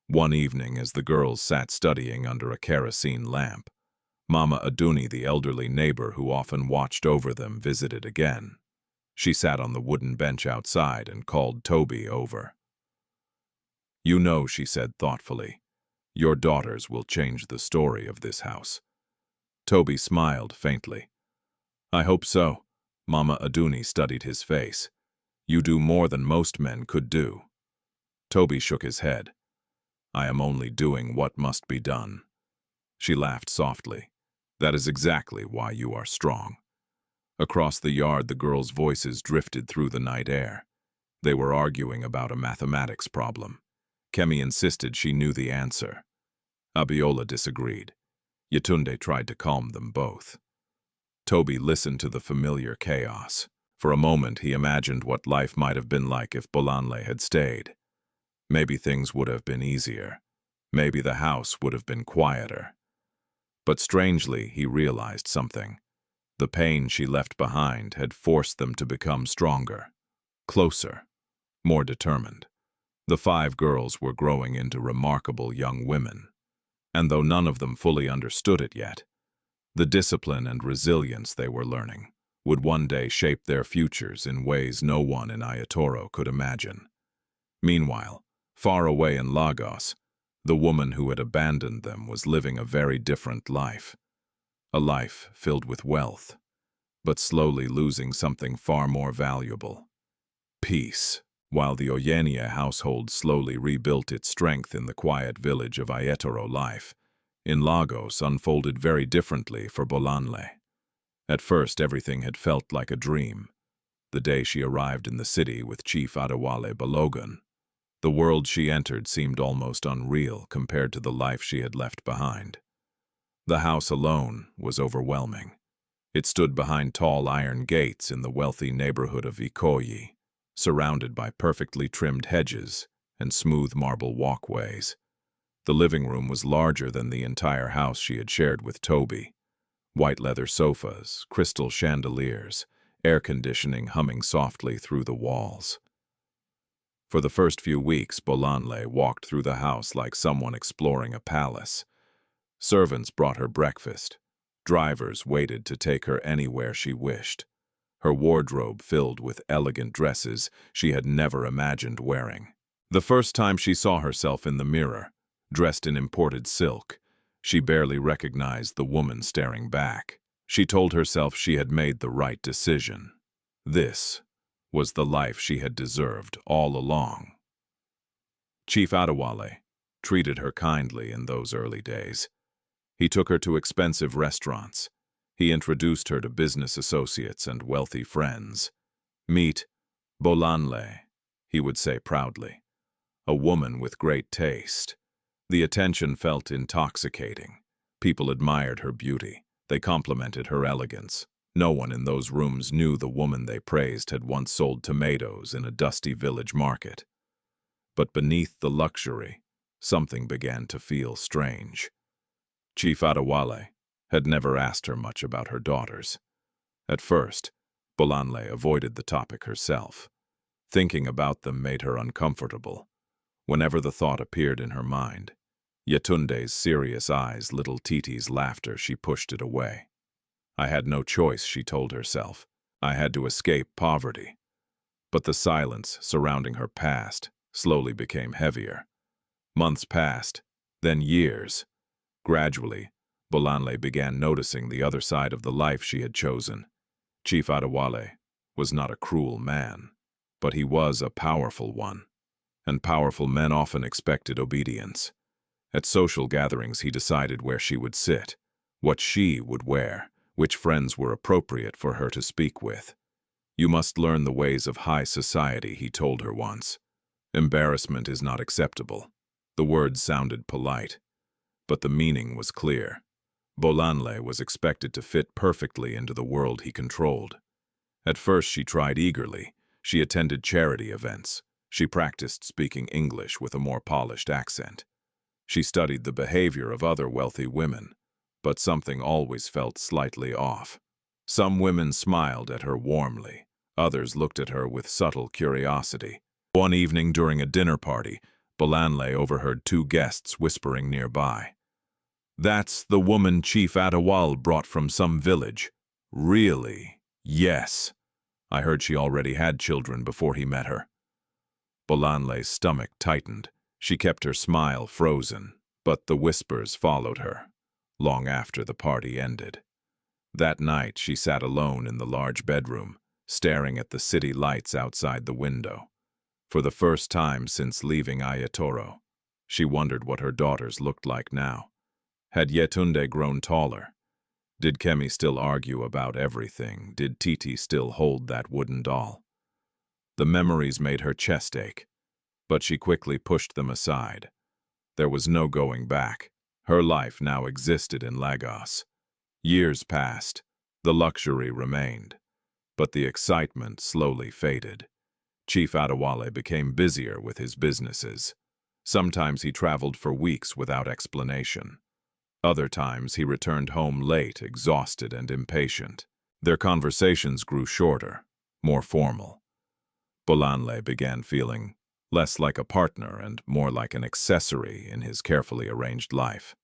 One evening, as the girls sat studying under a kerosene lamp, Mama Aduni, the elderly neighbor who often watched over them, visited again. She sat on the wooden bench outside and called Tobi over. "You know," she said thoughtfully, "your daughters will change the story of this house." Tobi smiled faintly. "I hope so." Mama Aduni studied his face. "You do more than most men could do." Tobi shook his head. "I am only doing what must be done." She laughed softly. "That is exactly why you are strong." Across the yard, the girls' voices drifted through the night air. They were arguing about a mathematics problem. Kemi insisted she knew the answer. Abiola disagreed. Yetunde tried to calm them both. Tobi listened to the familiar chaos. For a moment, he imagined what life might have been like if Bolanle had stayed. Maybe things would have been easier. Maybe the house would have been quieter. But strangely, he realized something. The pain she left behind had forced them to become stronger, closer, more determined. The 5 girls were growing into remarkable young women. And though none of them fully understood it yet, the discipline and resilience they were learning would one day shape their futures in ways no one in Ayatoro could imagine. Meanwhile, far away in Lagos, the woman who had abandoned them was living a very different life. A life filled with wealth, but slowly losing something far more valuable: peace. While the Oyeniyi household slowly rebuilt its strength in the quiet village of Ayatoro, life in Lagos unfolded very differently for Bolanle. At first, everything had felt like a dream. The day she arrived in the city with Chief Adewale Balogun, the world she entered seemed almost unreal compared to the life she had left behind. The house alone was overwhelming. It stood behind tall iron gates in the wealthy neighborhood of Ikoyi, surrounded by perfectly trimmed hedges and smooth marble walkways. The living room was larger than the entire house she had shared with Tobi. White leather sofas, crystal chandeliers, air conditioning humming softly through the walls. For the first few weeks, Bolanle walked through the house like someone exploring a palace. Servants brought her breakfast. Drivers waited to take her anywhere she wished. Her wardrobe filled with elegant dresses she had never imagined wearing. The first time she saw herself in the mirror, dressed in imported silk, she barely recognized the woman staring back. She told herself she had made the right decision. This was the life she had deserved all along. Chief Adewale treated her kindly in those early days. He took her to expensive restaurants. He introduced her to business associates and wealthy friends. "Meet Bolanle," he would say proudly. "A woman with great taste." The attention felt intoxicating. People admired her beauty. They complimented her elegance. No one in those rooms knew the woman they praised had once sold tomatoes in a dusty village market. But beneath the luxury, something began to feel strange. Chief Adewale had never asked her much about her daughters. At first, Bolanle avoided the topic herself. Thinking about them made her uncomfortable. Whenever the thought appeared in her mind, Yetunde's serious eyes, little Titi's laughter, she pushed it away. I had no choice, she told herself. I had to escape poverty. But the silence surrounding her past slowly became heavier. Months passed, then years. Gradually, Bolanle began noticing the other side of the life she had chosen. Chief Adewale was not a cruel man, but he was a powerful one. And powerful men often expected obedience. At social gatherings, he decided where she would sit, what she would wear, which friends were appropriate for her to speak with. "You must learn the ways of high society," he told her once. "Embarrassment is not acceptable." The words sounded polite, but the meaning was clear. Bolanle was expected to fit perfectly into the world he controlled. At first, she tried eagerly. She attended charity events. She practiced speaking English with a more polished accent. She studied the behavior of other wealthy women, but something always felt slightly off. Some women smiled at her warmly. Others looked at her with subtle curiosity. One evening during a dinner party, Bolanle overheard 2 guests whispering nearby. "That's the woman Chief Adewale brought from some village." "Really?" "Yes." I heard she already had children before he met her. Bolanle's stomach tightened. She kept her smile frozen, but the whispers followed her, long after the party ended. That night she sat alone in the large bedroom, staring at the city lights outside the window. For the first time since leaving Ayatoro, she wondered what her daughters looked like now. Had Yetunde grown taller? Did Kemi still argue about everything? Did Titi still hold that wooden doll? The memories made her chest ache, but she quickly pushed them aside. There was no going back. Her life now existed in Lagos. Years passed. The luxury remained, but the excitement slowly faded. Chief Adewale became busier with his businesses. Sometimes he traveled for weeks without explanation. Other times he returned home late, exhausted and impatient. Their conversations grew shorter, more formal. Bolanle began feeling less like a partner and more like an accessory in his carefully arranged life.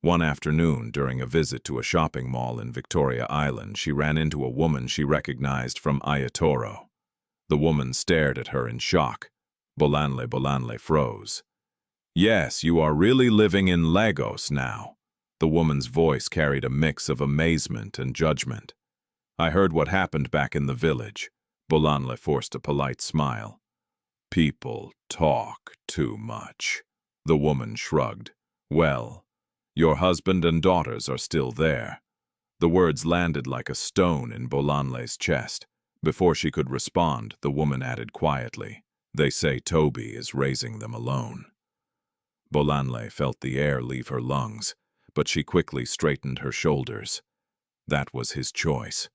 One afternoon, during a visit to a shopping mall in Victoria Island, she ran into a woman she recognized from Ayatoro. The woman stared at her in shock. Bolanle froze. "Yes, you are really living in Lagos now." The woman's voice carried a mix of amazement and judgment. "I heard what happened back in the village." Bolanle forced a polite smile. "People talk too much." The woman shrugged. "Well, your husband and daughters are still there." The words landed like a stone in Bolanle's chest. Before she could respond, the woman added quietly, "They say Tobi is raising them alone." Bolanle felt the air leave her lungs, but she quickly straightened her shoulders. That was his choice.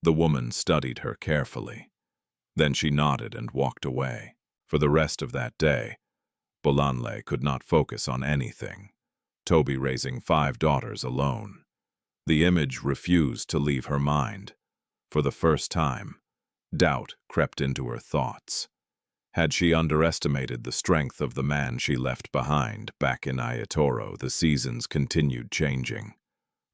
The woman studied her carefully. Then she nodded and walked away. For the rest of that day, Bolanle could not focus on anything. Tobi raising 5 daughters alone. The image refused to leave her mind. For the first time, doubt crept into her thoughts. Had she underestimated the strength of the man she left behind back in Ayatoro? The seasons continued changing.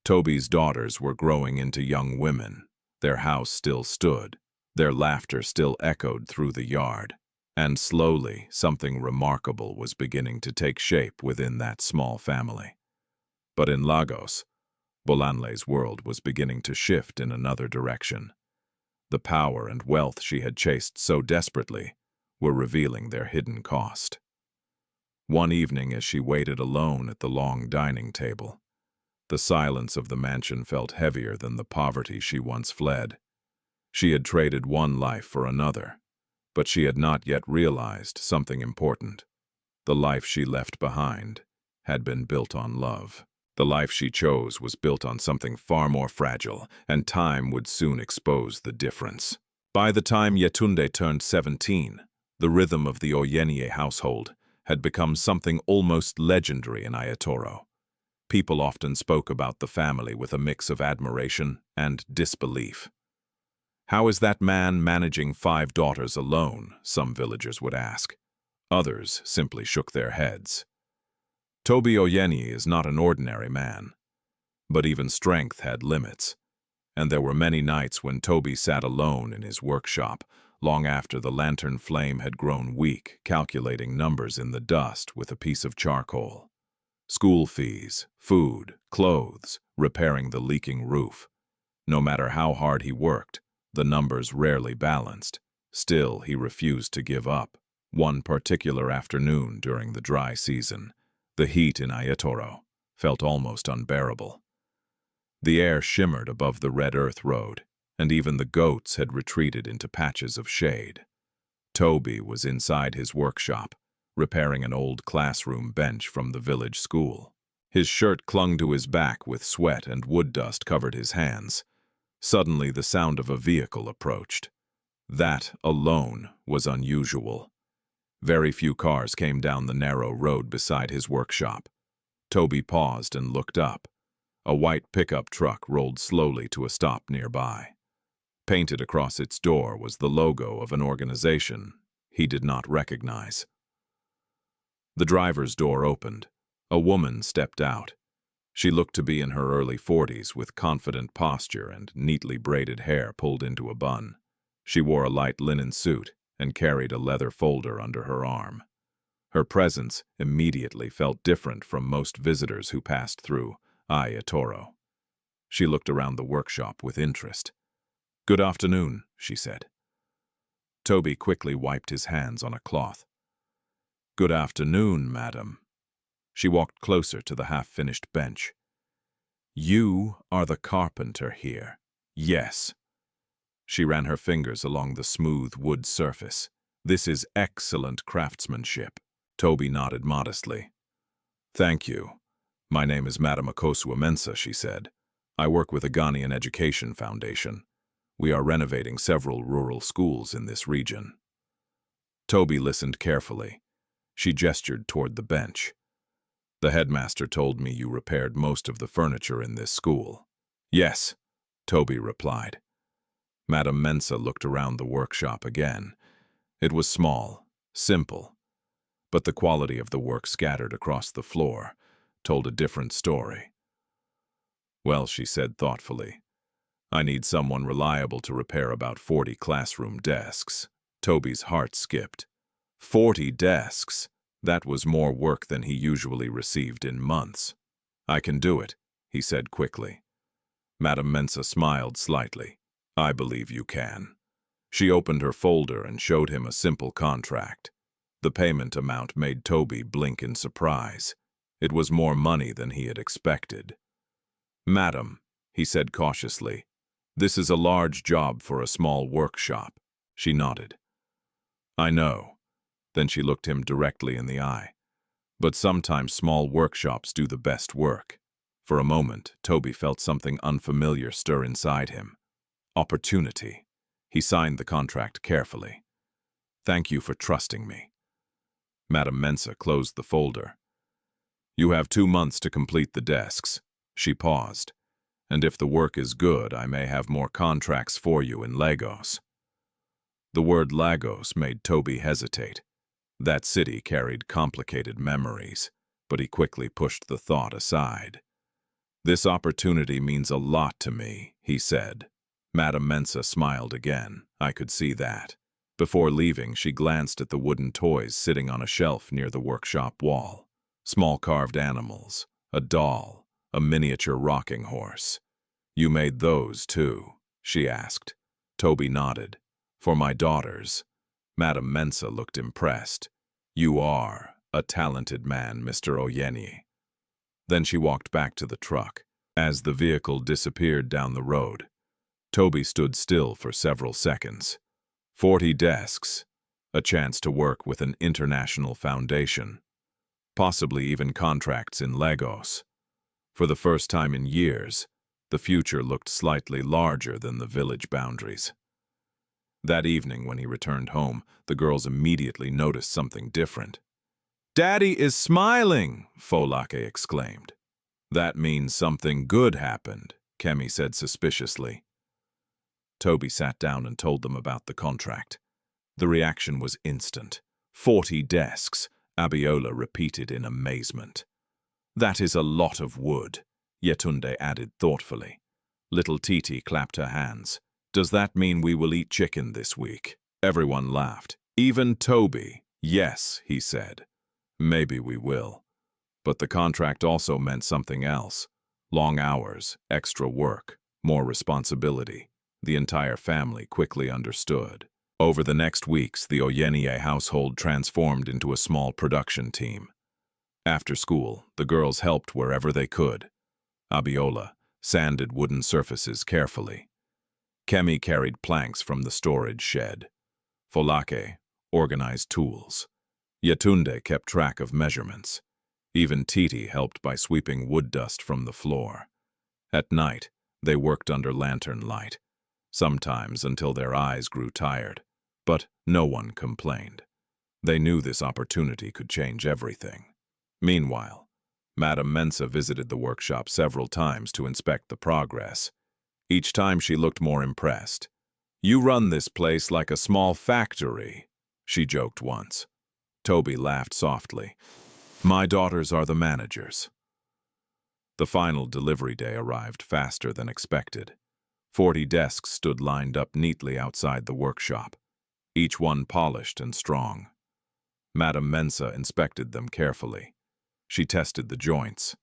Tobi's daughters were growing into young women. Their house still stood. Their laughter still echoed through the yard. And slowly, something remarkable was beginning to take shape within that small family. But in Lagos, Bolanle's world was beginning to shift in another direction. The power and wealth she had chased so desperately were revealing their hidden cost. One evening, as she waited alone at the long dining table, the silence of the mansion felt heavier than the poverty she once fled. She had traded one life for another, but she had not yet realized something important. The life she left behind had been built on love. The life she chose was built on something far more fragile, and time would soon expose the difference. By the time Yetunde turned 17, the rhythm of the Oyeniyi household had become something almost legendary in Ayatoro. People often spoke about the family with a mix of admiration and disbelief. "How is that man managing 5 daughters alone?" some villagers would ask. Others simply shook their heads. Tobi Oyeniyi is not an ordinary man. But even strength had limits, and there were many nights when Tobi sat alone in his workshop, long after the lantern flame had grown weak, calculating numbers in the dust with a piece of charcoal. School fees, food, clothes, repairing the leaking roof. No matter how hard he worked, the numbers rarely balanced. Still, he refused to give up. One particular afternoon during the dry season, the heat in Ayatoro felt almost unbearable. The air shimmered above the red earth road, and even the goats had retreated into patches of shade. Tobi was inside his workshop, repairing an old classroom bench from the village school. His shirt clung to his back with sweat and wood dust covered his hands. Suddenly, the sound of a vehicle approached. That alone was unusual. Very few cars came down the narrow road beside his workshop. Tobi paused and looked up. A white pickup truck rolled slowly to a stop nearby. Painted across its door was the logo of an organization he did not recognize. The driver's door opened. A woman stepped out. She looked to be in her early 40s with confident posture and neatly braided hair pulled into a bun. She wore a light linen suit and carried a leather folder under her arm. Her presence immediately felt different from most visitors who passed through Toro. She looked around the workshop with interest. "Good afternoon," she said. Tobi quickly wiped his hands on a cloth. "Good afternoon, madam." She walked closer to the half-finished bench. "You are the carpenter here." "Yes." She ran her fingers along the smooth wood surface. "This is excellent craftsmanship." Tobi nodded modestly. "Thank you. My name is Madam Akosua Mensah," she said. "I work with the Ghanaian Education Foundation. We are renovating several rural schools in this region." Tobi listened carefully. She gestured toward the bench. "The headmaster told me you repaired most of the furniture in this school." "Yes," Tobi replied. Madam Mensah looked around the workshop again. It was small, simple, but the quality of the work scattered across the floor told a different story. "Well," she said thoughtfully, "I need someone reliable to repair about 40 classroom desks." Tobi's heart skipped. 40 desks! That was more work than he usually received in months. "I can do it," he said quickly. Madam Mensah smiled slightly. "I believe you can." She opened her folder and showed him a simple contract. The payment amount made Tobi blink in surprise. It was more money than he had expected. "Madam," he said cautiously, "this is a large job for a small workshop." She nodded. "I know." Then she looked him directly in the eye. "But sometimes small workshops do the best work." For a moment, Tobi felt something unfamiliar stir inside him. Opportunity. He signed the contract carefully. "Thank you for trusting me." Madam Mensah closed the folder. "You have 2 months to complete the desks." She paused. "And if the work is good, I may have more contracts for you in Lagos." The word Lagos made Tobi hesitate. That city carried complicated memories, but he quickly pushed the thought aside. "This opportunity means a lot to me," he said. Madam Mensah smiled again. I could see that. Before leaving, she glanced at the wooden toys sitting on a shelf near the workshop wall. Small carved animals, a doll, a miniature rocking horse. "You made those, too?" she asked. Tobi nodded. "For my daughters." Madam Mensah looked impressed. "You are a talented man, Mr. Oyeniyi." Then she walked back to the truck. As the vehicle disappeared down the road, Tobi stood still for several seconds. 40 desks, a chance to work with an international foundation, possibly even contracts in Lagos. For the first time in years, the future looked slightly larger than the village boundaries. That evening, when he returned home, the girls immediately noticed something different. "Daddy is smiling!" Folake exclaimed. "That means something good happened," Kemi said suspiciously. Tobi sat down and told them about the contract. The reaction was instant. 40 desks, Abiola repeated in amazement. "That is a lot of wood," Yetunde added thoughtfully. Little Titi clapped her hands. "Does that mean we will eat chicken this week?" Everyone laughed. Even Tobi. "Yes," he said. "Maybe we will." But the contract also meant something else. Long hours, extra work, more responsibility. The entire family quickly understood. Over the next weeks, the Oyeniyi household transformed into a small production team. After school, the girls helped wherever they could. Abiola sanded wooden surfaces carefully. Kemi carried planks from the storage shed. Folake organized tools. Yetunde kept track of measurements. Even Titi helped by sweeping wood dust from the floor. At night, they worked under lantern light, sometimes until their eyes grew tired. But no one complained. They knew this opportunity could change everything. Meanwhile, Madam Mensah visited the workshop several times to inspect the progress. Each time she looked more impressed. "You run this place like a small factory," she joked once. Tobi laughed softly. "My daughters are the managers." The final delivery day arrived faster than expected. 40 desks stood lined up neatly outside the workshop, each one polished and strong. Madame Mensa inspected them carefully. She tested the joints.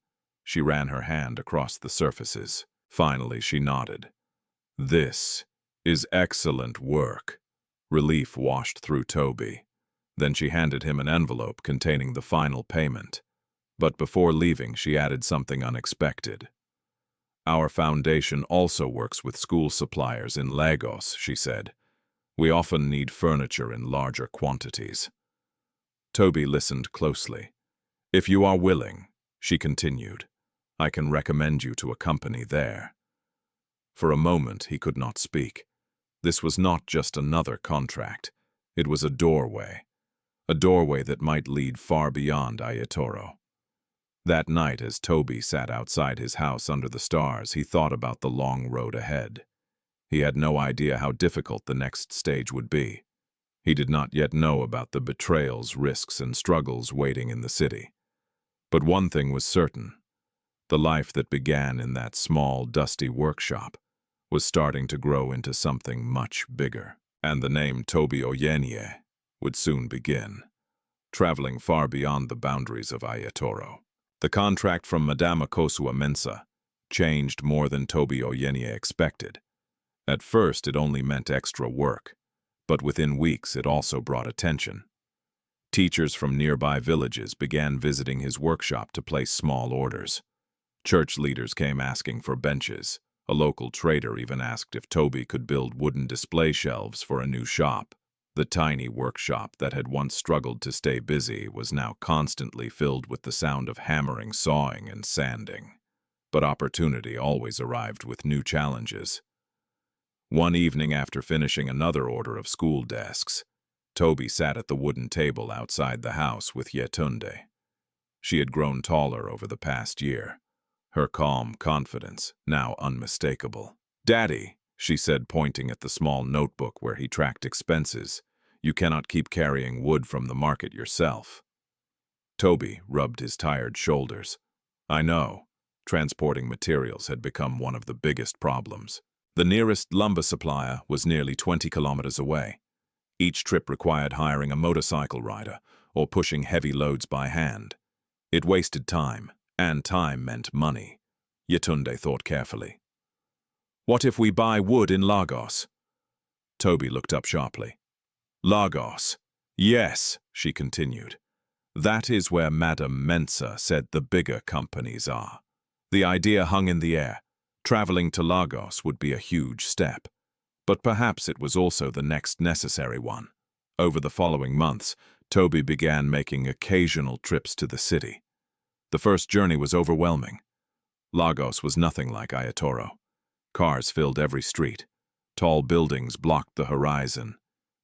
She ran her hand across the surfaces. Finally, she nodded. "This is excellent work." Relief washed through Tobi. Then she handed him an envelope containing the final payment. But before leaving, she added something unexpected. "Our foundation also works with school suppliers in Lagos," she said. "We often need furniture in larger quantities." Tobi listened closely. "If you are willing," she continued, "I can recommend you to a company there." For a moment, he could not speak. This was not just another contract. It was a doorway that might lead far beyond Ayatoro. That night, as Tobi sat outside his house under the stars, he thought about the long road ahead. He had no idea how difficult the next stage would be. He did not yet know about the betrayals, risks, and struggles waiting in the city. But one thing was certain. The life that began in that small, dusty workshop was starting to grow into something much bigger. And the name Tobi Oyeniyi would soon begin, traveling far beyond the boundaries of Ayatoro. The contract from Madame Akosua Mensa changed more than Tobi Oyeniyi expected. At first, it only meant extra work, but within weeks it also brought attention. Teachers from nearby villages began visiting his workshop to place small orders. Church leaders came asking for benches. A local trader even asked if Tobi could build wooden display shelves for a new shop. The tiny workshop that had once struggled to stay busy was now constantly filled with the sound of hammering, sawing, and sanding. But opportunity always arrived with new challenges. One evening, after finishing another order of school desks, Tobi sat at the wooden table outside the house with Yetunde. She had grown taller over the past year, her calm confidence now unmistakable. "Daddy," she said, pointing at the small notebook where he tracked expenses, "you cannot keep carrying wood from the market yourself." Tobi rubbed his tired shoulders. "I know. Transporting materials had become one of the biggest problems. The nearest lumber supplier was nearly 20 kilometers away. Each trip required hiring a motorcycle rider or pushing heavy loads by hand. It wasted time, and time meant money." Yetunde thought carefully. "What if we buy wood in Lagos?" Tobi looked up sharply. "Lagos? Yes," she continued. "That is where Madame Mensa said the bigger companies are." The idea hung in the air. Traveling to Lagos would be a huge step. But perhaps it was also the next necessary one. Over the following months, Tobi began making occasional trips to the city. The first journey was overwhelming. Lagos was nothing like Ayatoro. Cars filled every street. Tall buildings blocked the horizon.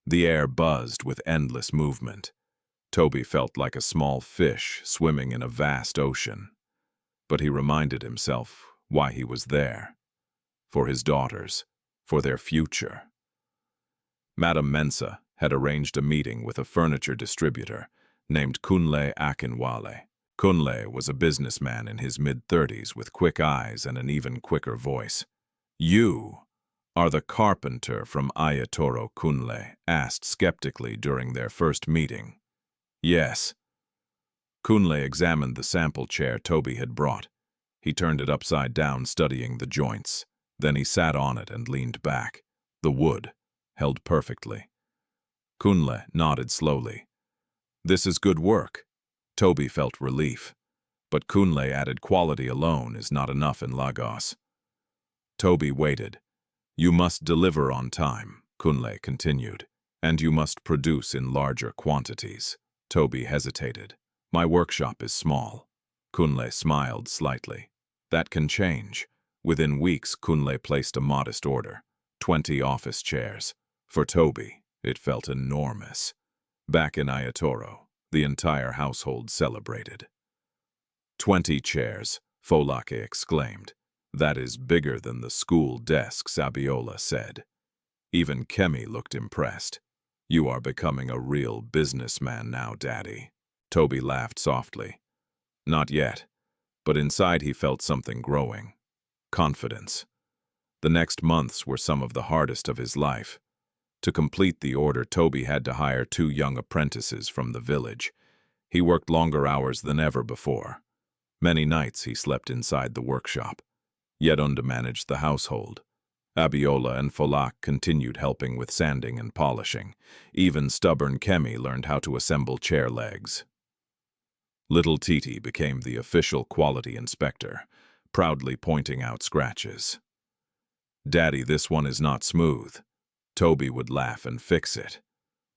The air buzzed with endless movement. Tobi felt like a small fish swimming in a vast ocean. But he reminded himself why he was there. For his daughters, for their future. Madame Mensa had arranged a meeting with a furniture distributor named Kunle Akinwale. Kunle was a businessman in his mid-30s with quick eyes and an even quicker voice. "You are the carpenter from Ayatoro?" Kunle asked skeptically during their first meeting. "Yes." Kunle examined the sample chair Tobi had brought. He turned it upside down, studying the joints. Then he sat on it and leaned back. The wood held perfectly. Kunle nodded slowly. "This is good work." Tobi felt relief. But Kunle added, "Quality alone is not enough in Lagos." Tobi waited. "You must deliver on time," Kunle continued, "and you must produce in larger quantities." Tobi hesitated. "My workshop is small." Kunle smiled slightly. "That can change." Within weeks, Kunle placed a modest order, 20 office chairs. For Tobi, it felt enormous. Back in Ayatoro, the entire household celebrated. 20 chairs, Folake exclaimed. "That is bigger than the school desks," Abiola said. Even Kemi looked impressed. "You are becoming a real businessman now, Daddy." Tobi laughed softly. "Not yet. But inside he felt something growing. Confidence. The next months were some of the hardest of his life. To complete the order, Tobi had to hire 2 young apprentices from the village. He worked longer hours than ever before. Many nights he slept inside the workshop. Yetunda managed the household. Abiola and Folak continued helping with sanding and polishing. Even stubborn Kemi learned how to assemble chair legs. Little Titi became the official quality inspector, proudly pointing out scratches. "Daddy, this one is not smooth." Tobi would laugh and fix it.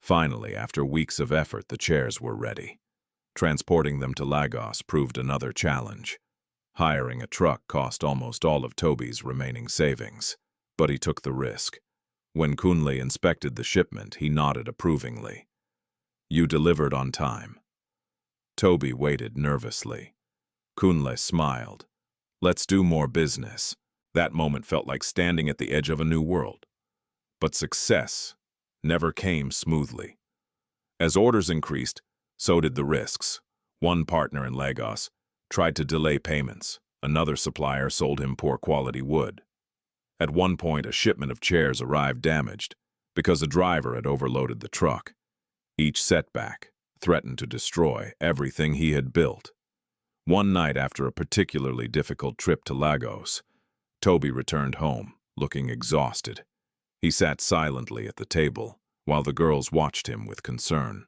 Finally, after weeks of effort, the chairs were ready. Transporting them to Lagos proved another challenge. Hiring a truck cost almost all of Tobi's remaining savings, but he took the risk. When Kunle inspected the shipment, he nodded approvingly. "You delivered on time." Tobi waited nervously. Kunle smiled. "Let's do more business." That moment felt like standing at the edge of a new world. But success never came smoothly. As orders increased, so did the risks. One partner in Lagos tried to delay payments. Another supplier sold him poor quality wood. At one point, a shipment of chairs arrived damaged because a driver had overloaded the truck. Each setback threatened to destroy everything he had built. One night after a particularly difficult trip to Lagos, Tobi returned home, looking exhausted. He sat silently at the table, while the girls watched him with concern.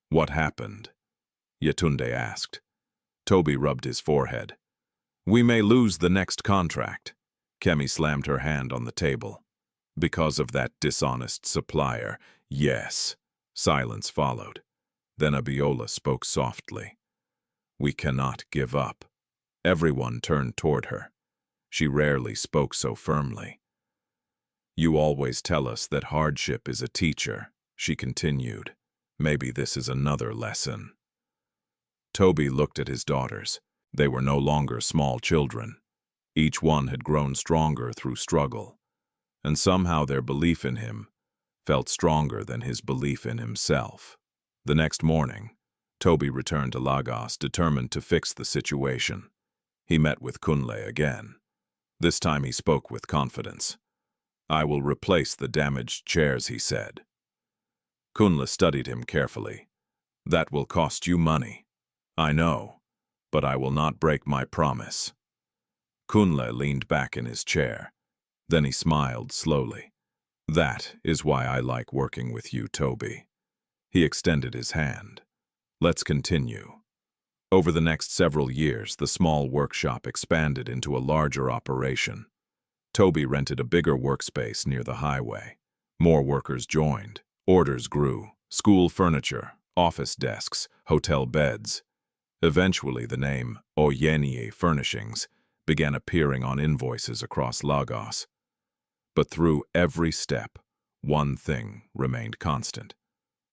"What happened?" Yetunde asked. Tobi rubbed his forehead. "We may lose the next contract." Kemi slammed her hand on the table. "Because of that dishonest supplier." "Yes." Silence followed. Then Abiola spoke softly. "We cannot give up." Everyone turned toward her. She rarely spoke so firmly. "You always tell us that hardship is a teacher," she continued. "Maybe this is another lesson." Tobi looked at his daughters. They were no longer small children. Each one had grown stronger through struggle, and somehow their belief in him felt stronger than his belief in himself. The next morning, Tobi returned to Lagos, determined to fix the situation. He met with Kunle again. This time he spoke with confidence. "I will replace the damaged chairs," he said. Kunle studied him carefully. "That will cost you money." "I know, but I will not break my promise." Kunle leaned back in his chair. Then he smiled slowly. "That is why I like working with you, Tobi." He extended his hand. "Let's continue." Over the next several years, the small workshop expanded into a larger operation. Tobi rented a bigger workspace near the highway. More workers joined. Orders grew. School furniture, office desks, hotel beds. Eventually, the name Oyeniyi Furnishings began appearing on invoices across Lagos. But through every step, one thing remained constant: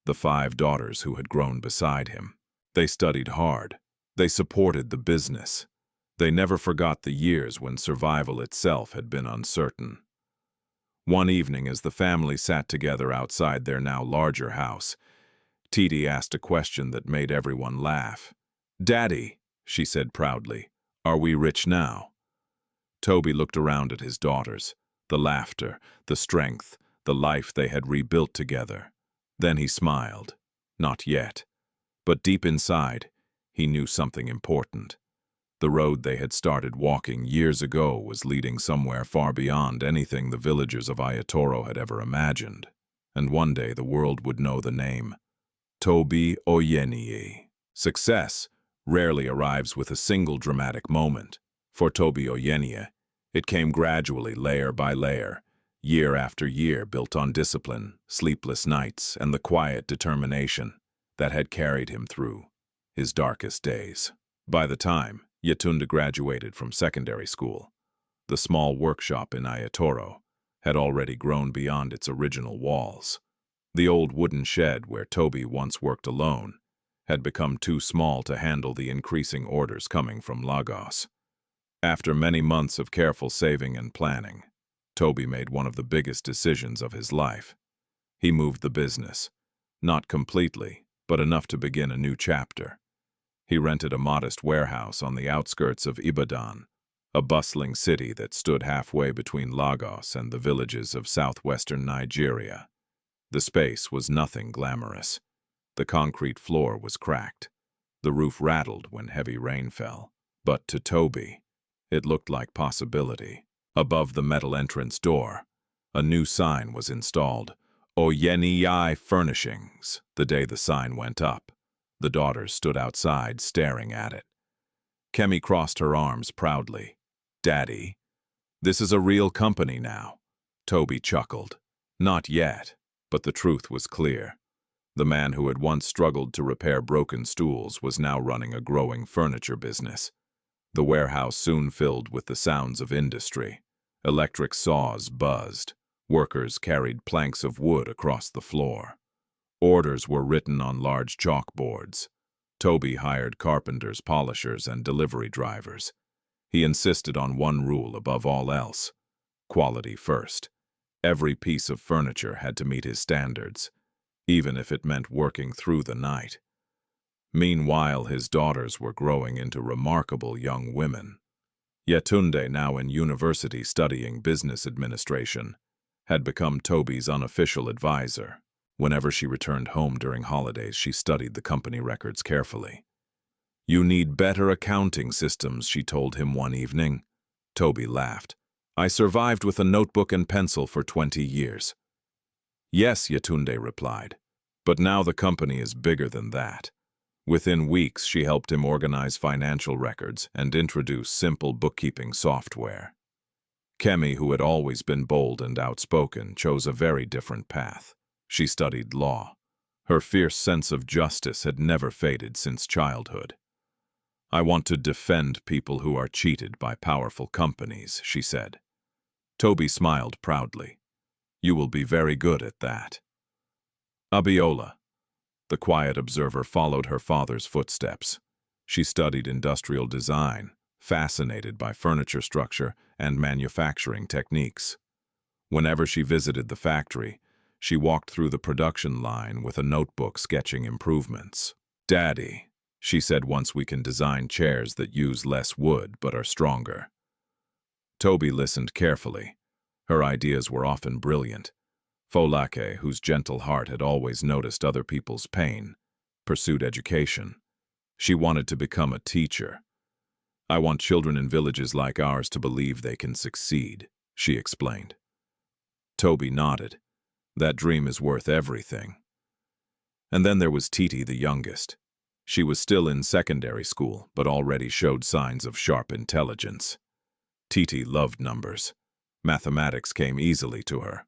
the 5 daughters who had grown beside him. They studied hard. They supported the business. They never forgot the years when survival itself had been uncertain. One evening, as the family sat together outside their now larger house, Titi asked a question that made everyone laugh. "Daddy," she said proudly, "are we rich now?" Tobi looked around at his daughters, the laughter, the strength, the life they had rebuilt together. Then he smiled. Not yet. But deep inside, he knew something important. The road they had started walking years ago was leading somewhere far beyond anything the villagers of Ayatoro had ever imagined. And one day the world would know the name Tobi Oyeniyi. Success rarely arrives with a single dramatic moment. For Tobi Oyeniyi, it came gradually, layer by layer, year after year, built on discipline, sleepless nights, and the quiet determination that had carried him through his darkest days. By the time Yetunde graduated from secondary school, the small workshop in Ayatoro had already grown beyond its original walls. The old wooden shed where Tobi once worked alone had become too small to handle the increasing orders coming from Lagos. After many months of careful saving and planning, Tobi made one of the biggest decisions of his life. He moved the business, not completely, but enough to begin a new chapter. He rented a modest warehouse on the outskirts of Ibadan, a bustling city that stood halfway between Lagos and the villages of southwestern Nigeria. The space was nothing glamorous. The concrete floor was cracked. The roof rattled when heavy rain fell. But to Tobi, it looked like possibility. Above the metal entrance door, a new sign was installed, Oyeniyi Furnishings. The day the sign went up, the daughters stood outside staring at it. Kemi crossed her arms proudly. "Daddy, this is a real company now." Tobi chuckled. Not yet, but the truth was clear. The man who had once struggled to repair broken stools was now running a growing furniture business. The warehouse soon filled with the sounds of industry. Electric saws buzzed. Workers carried planks of wood across the floor. Orders were written on large chalkboards. Tobi hired carpenters, polishers, and delivery drivers. He insisted on one rule above all else: quality first. Every piece of furniture had to meet his standards, even if it meant working through the night. Meanwhile, his daughters were growing into remarkable young women. Yetunde, now in university studying business administration, had become Tobi's unofficial advisor. Whenever she returned home during holidays, she studied the company records carefully. "You need better accounting systems," she told him one evening. Tobi laughed. "I survived with a notebook and pencil for 20 years. "Yes," Yetunde replied, "but now the company is bigger than that." Within weeks, she helped him organize financial records and introduce simple bookkeeping software. Kemi, who had always been bold and outspoken, chose a very different path. She studied law. Her fierce sense of justice had never faded since childhood. "I want to defend people who are cheated by powerful companies," she said. Tobi smiled proudly. "You will be very good at that." Abiola, the quiet observer, followed her father's footsteps. She studied industrial design, fascinated by furniture structure and manufacturing techniques. Whenever she visited the factory, she walked through the production line with a notebook sketching improvements. "Daddy," she said once, "we can design chairs that use less wood but are stronger." Tobi listened carefully. Her ideas were often brilliant. Folake, whose gentle heart had always noticed other people's pain, pursued education. She wanted to become a teacher. "I want children in villages like ours to believe they can succeed," she explained. Tobi nodded. "That dream is worth everything." And then there was Titi, the youngest. She was still in secondary school, but already showed signs of sharp intelligence. Titi loved numbers. Mathematics came easily to her.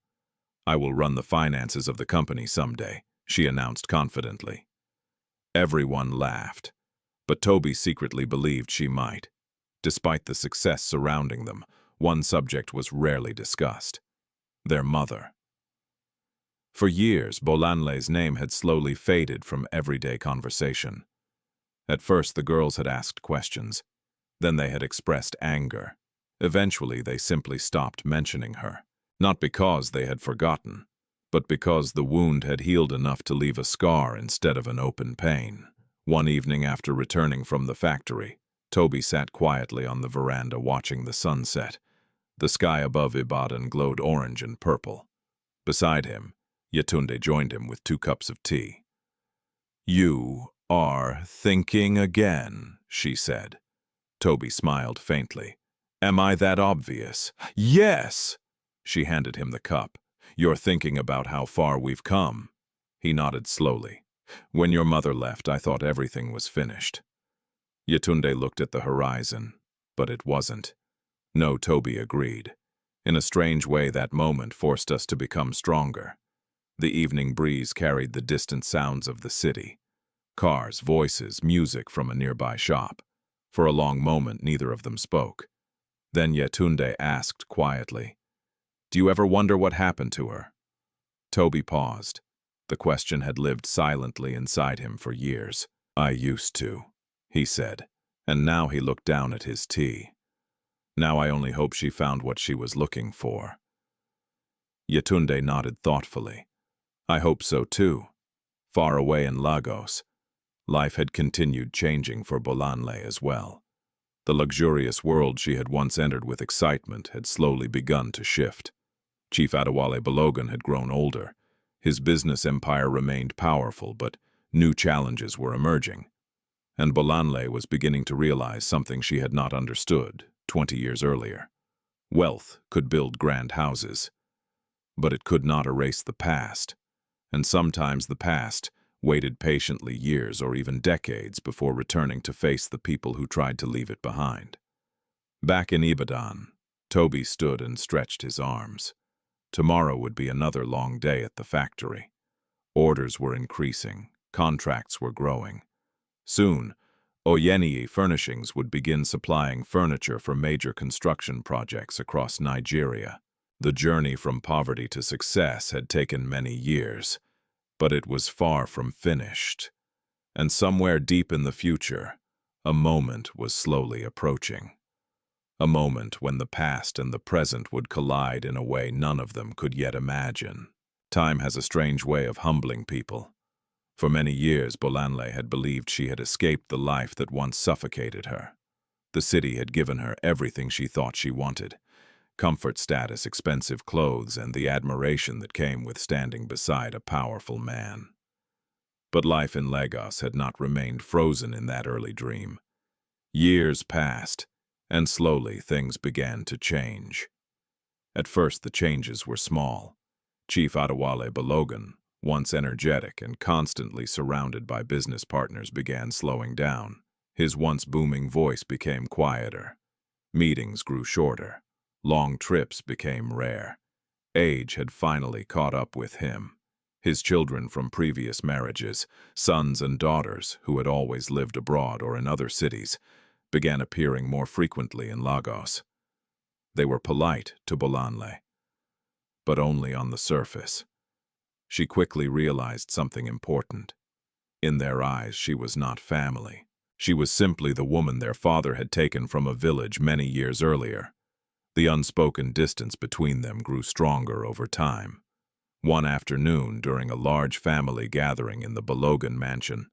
"I will run the finances of the company someday," she announced confidently. Everyone laughed, but Tobi secretly believed she might. Despite the success surrounding them, one subject was rarely discussed: their mother. For years, Bolanle's name had slowly faded from everyday conversation. At first, the girls had asked questions. Then they had expressed anger. Eventually, they simply stopped mentioning her. Not because they had forgotten, but because the wound had healed enough to leave a scar instead of an open pain. One evening after returning from the factory, Tobi sat quietly on the veranda watching the sunset. The sky above Ibadan glowed orange and purple. Beside him, Yetunde joined him with 2 cups of tea. "You are thinking again," she said. Tobi smiled faintly. "Am I that obvious?" "Yes!" She handed him the cup. "You're thinking about how far we've come." He nodded slowly. "When your mother left, I thought everything was finished." Yetunde looked at the horizon, but it wasn't. "No," Tobi agreed. "In a strange way, that moment forced us to become stronger." The evening breeze carried the distant sounds of the city. Cars, voices, music from a nearby shop. For a long moment, neither of them spoke. Then Yetunde asked quietly, "Do you ever wonder what happened to her?" Tobi paused. The question had lived silently inside him for years. "I used to," he said, and now he looked down at his tea. "Now I only hope she found what she was looking for." Yetunde nodded thoughtfully. "I hope so too. Far away in Lagos. Life had continued changing for Bolanle as well. The luxurious world she had once entered with excitement had slowly begun to shift. Chief Adewale Balogun had grown older. His business empire remained powerful, but new challenges were emerging. And Bolanle was beginning to realize something she had not understood 20 years earlier. Wealth could build grand houses, but it could not erase the past. And sometimes the past waited patiently years or even decades before returning to face the people who tried to leave it behind. Back in Ibadan, Tobi stood and stretched his arms. Tomorrow would be another long day at the factory. Orders were increasing, contracts were growing. Soon, Oyeniyi Furnishings would begin supplying furniture for major construction projects across Nigeria. The journey from poverty to success had taken many years, but it was far from finished. And somewhere deep in the future, a moment was slowly approaching. A moment when the past and the present would collide in a way none of them could yet imagine. Time has a strange way of humbling people. For many years, Bolanle had believed she had escaped the life that once suffocated her. The city had given her everything she thought she wanted: comfort, status, expensive clothes, and the admiration that came with standing beside a powerful man. But life in Lagos had not remained frozen in that early dream. Years passed, and slowly things began to change. At first the changes were small. Chief Adewale Balogun, once energetic and constantly surrounded by business partners, began slowing down. His once booming voice became quieter. Meetings grew shorter. Long trips became rare. Age had finally caught up with him. His children from previous marriages, sons and daughters who had always lived abroad or in other cities, began appearing more frequently in Lagos. They were polite to Bolanle, but only on the surface. She quickly realized something important. In their eyes, she was not family. She was simply the woman their father had taken from a village many years earlier. The unspoken distance between them grew stronger over time. One afternoon, during a large family gathering in the Balogun mansion,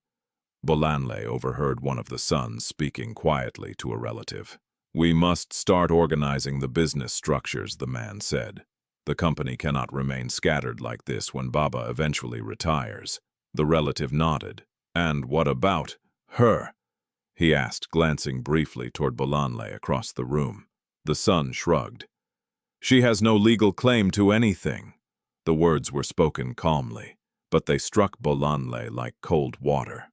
Bolanle overheard one of the sons speaking quietly to a relative. "We must start organizing the business structures," the man said. "The company cannot remain scattered like this when Baba eventually retires." The relative nodded. "And what about her?" he asked, glancing briefly toward Bolanle across the room. The son shrugged. "She has no legal claim to anything." The words were spoken calmly, but they struck Bolanle like cold water.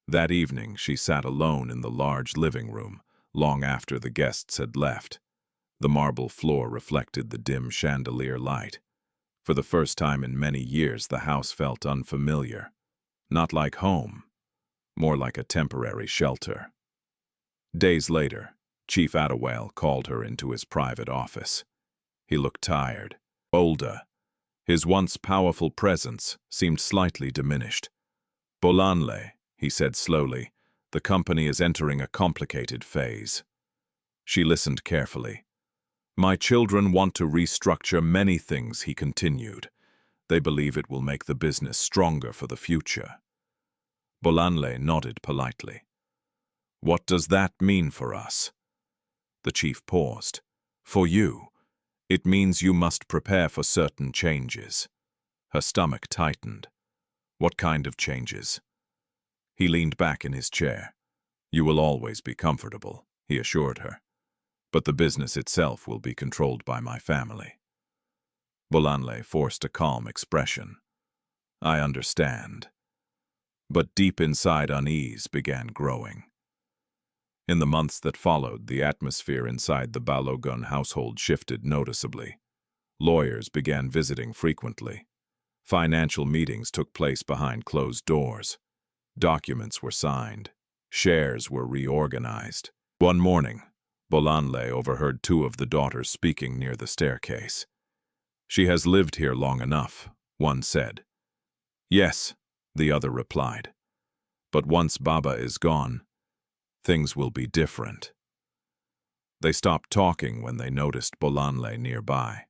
That evening she sat alone in the large living room, long after the guests had left. The marble floor reflected the dim chandelier light. For the first time in many years, the house felt unfamiliar. Not like home, more like a temporary shelter. Days later, Chief Adewale called her into his private office. He looked tired, older. His once powerful presence seemed slightly diminished. "Bolanle," he said slowly, "the company is entering a complicated phase." She listened carefully. "My children want to restructure many things," he continued. "They believe it will make the business stronger for the future." Bolanle nodded politely. "What does that mean for us?" The chief paused. "For you, it means you must prepare for certain changes." Her stomach tightened. "What kind of changes?" He leaned back in his chair. "You will always be comfortable," he assured her. "But the business itself will be controlled by my family." Bolanle forced a calm expression. "I understand." But deep inside, unease began growing. In the months that followed, the atmosphere inside the Balogun household shifted noticeably. Lawyers began visiting frequently. Financial meetings took place behind closed doors. Documents were signed. Shares were reorganized. One morning, Bolanle overheard two of the daughters speaking near the staircase. "She has lived here long enough," one said. "Yes," the other replied. "But once Baba is gone, things will be different." They stopped talking when they noticed Bolanle nearby,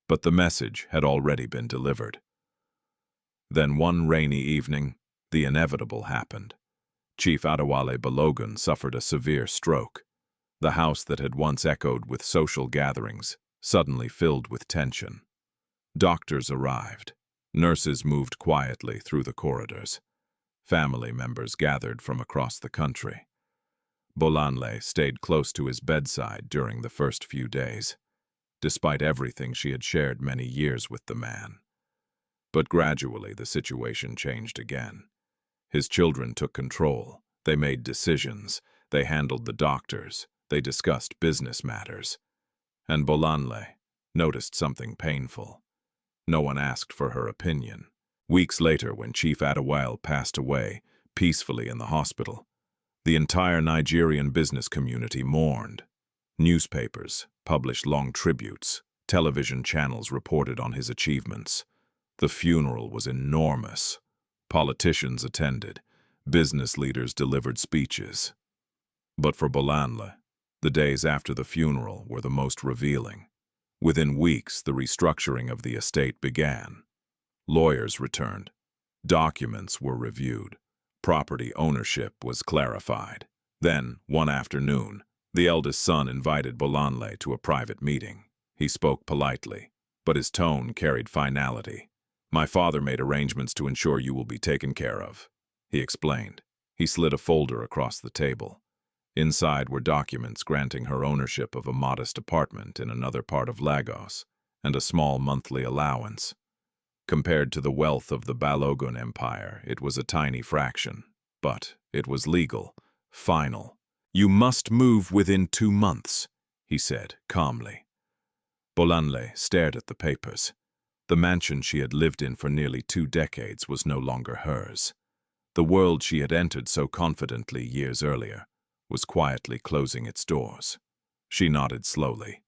but the message had already been delivered. Then one rainy evening, The inevitable happened. Chief Adewale Balogun suffered a severe stroke. The house that had once echoed with social gatherings suddenly filled with tension. Doctors arrived. Nurses moved quietly through the corridors. Family members gathered from across the country. Bolanle stayed close to his bedside during the first few days, despite everything she had shared many years with the man. But gradually the situation changed again. His children took control. They made decisions. They handled the doctors. They discussed business matters. And Bolanle noticed something painful. No one asked for her opinion. Weeks later, when Chief Adewale passed away peacefully in the hospital, the entire Nigerian business community mourned. Newspapers published long tributes. Television channels reported on his achievements. The funeral was enormous. Politicians attended. Business leaders delivered speeches. But for Bolanle, the days after the funeral were the most revealing. Within weeks, the restructuring of the estate began. Lawyers returned. Documents were reviewed. Property ownership was clarified. Then, one afternoon, the eldest son invited Bolanle to a private meeting. He spoke politely, but his tone carried finality. "My father made arrangements to ensure you will be taken care of," he explained. He slid a folder across the table. Inside were documents granting her ownership of a modest apartment in another part of Lagos and a small monthly allowance. Compared to the wealth of the Balogun Empire, it was a tiny fraction, but it was legal, final. "You must move within 2 months," he said calmly. Bolanle stared at the papers. The mansion she had lived in for nearly 2 decades was no longer hers. The world she had entered so confidently years earlier was quietly closing its doors. She nodded slowly.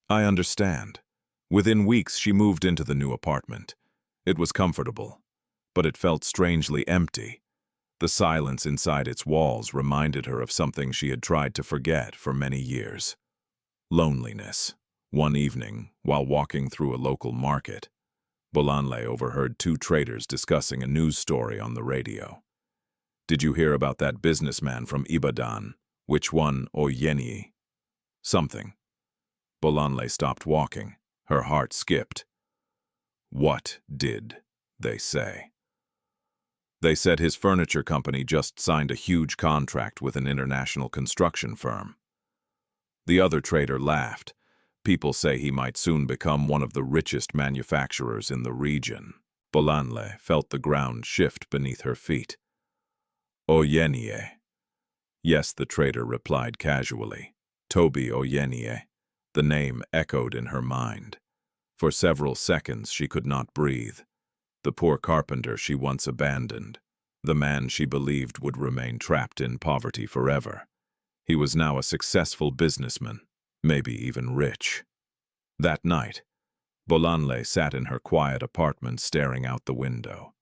"I understand." Within weeks, she moved into the new apartment. It was comfortable, but it felt strangely empty. The silence inside its walls reminded her of something she had tried to forget for many years. Loneliness. One evening, while walking through a local market, Bolanle overheard 2 traders discussing a news story on the radio. "Did you hear about that businessman from Ibadan? Which one, Oyeniyi?" "Something." Bolanle stopped walking. Her heart skipped. "What did they say?" "They said his furniture company just signed a huge contract with an international construction firm." The other trader laughed. "People say he might soon become one of the richest manufacturers in the region." Bolanle felt the ground shift beneath her feet. "Oyeniyi." "Yes," the trader replied casually. "Tobi Oyeniyi." The name echoed in her mind. For several seconds she could not breathe. The poor carpenter she once abandoned. The man she believed would remain trapped in poverty forever. He was now a successful businessman, maybe even rich. That night, Bolanle sat in her quiet apartment staring out the window.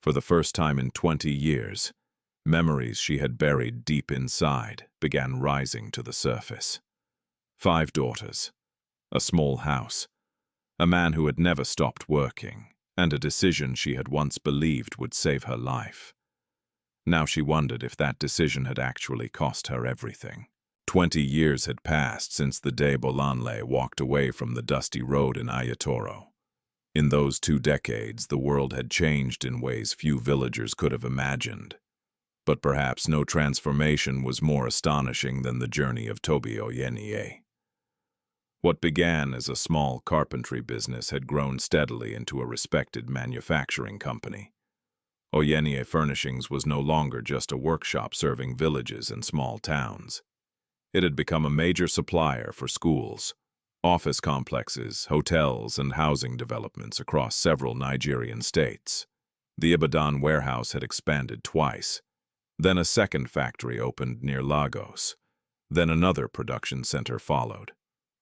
For the first time in 20 years, memories she had buried deep inside began rising to the surface. 5 daughters, a small house, a man who had never stopped working, and a decision she had once believed would save her life. Now she wondered if that decision had actually cost her everything. 20 years had passed since the day Bolanle walked away from the dusty road in Ayatoro. In those 2 decades, the world had changed in ways few villagers could have imagined. But perhaps no transformation was more astonishing than the journey of Tobi Oyeniyi. What began as a small carpentry business had grown steadily into a respected manufacturing company. Oyeniyi Furnishings was no longer just a workshop serving villages and small towns. It had become a major supplier for schools, office complexes, hotels, and housing developments across several Nigerian states. The Ibadan warehouse had expanded twice. Then a second factory opened near Lagos. Then another production center followed.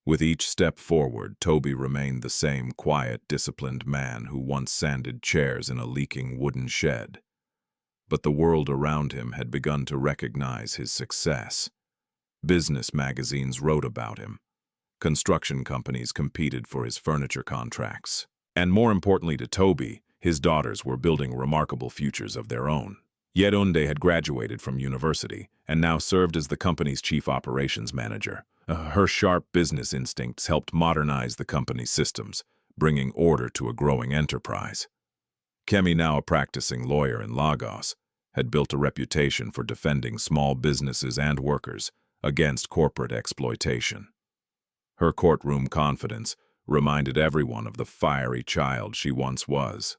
With each step forward, Tobi remained the same quiet, disciplined man who once sanded chairs in a leaking wooden shed. But the world around him had begun to recognize his success. Business magazines wrote about him. Construction companies competed for his furniture contracts. And more importantly to Tobi, his daughters were building remarkable futures of their own. Yerunde had graduated from university and now served as the company's chief operations manager. Her sharp business instincts helped modernize the company's systems, bringing order to a growing enterprise. Kemi, now a practicing lawyer in Lagos, had built a reputation for defending small businesses and workers against corporate exploitation. Her courtroom confidence reminded everyone of the fiery child she once was.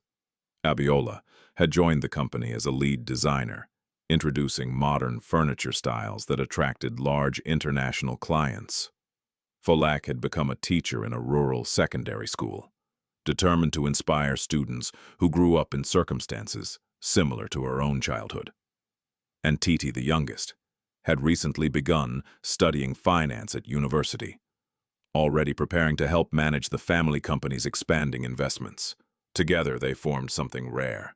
Abiola had joined the company as a lead designer, introducing modern furniture styles that attracted large international clients. Folak had become a teacher in a rural secondary school, determined to inspire students who grew up in circumstances similar to her own childhood. And Titi, the youngest, had recently begun studying finance at university, already preparing to help manage the family company's expanding investments. Together they formed something rare,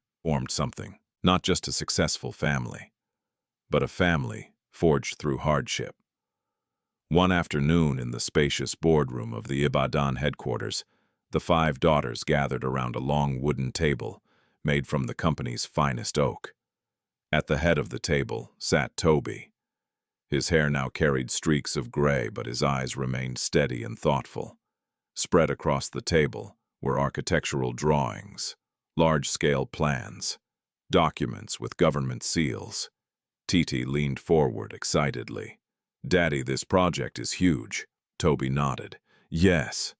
not just a successful family, but a family forged through hardship. One afternoon in the spacious boardroom of the Ibadan headquarters, the 5 daughters gathered around a long wooden table made from the company's finest oak. At the head of the table sat Tobi. His hair now carried streaks of gray, but his eyes remained steady and thoughtful. Spread across the table were architectural drawings, large-scale plans, documents with government seals. Titi leaned forward excitedly. "Daddy, this project is huge." Tobi nodded. "Yes."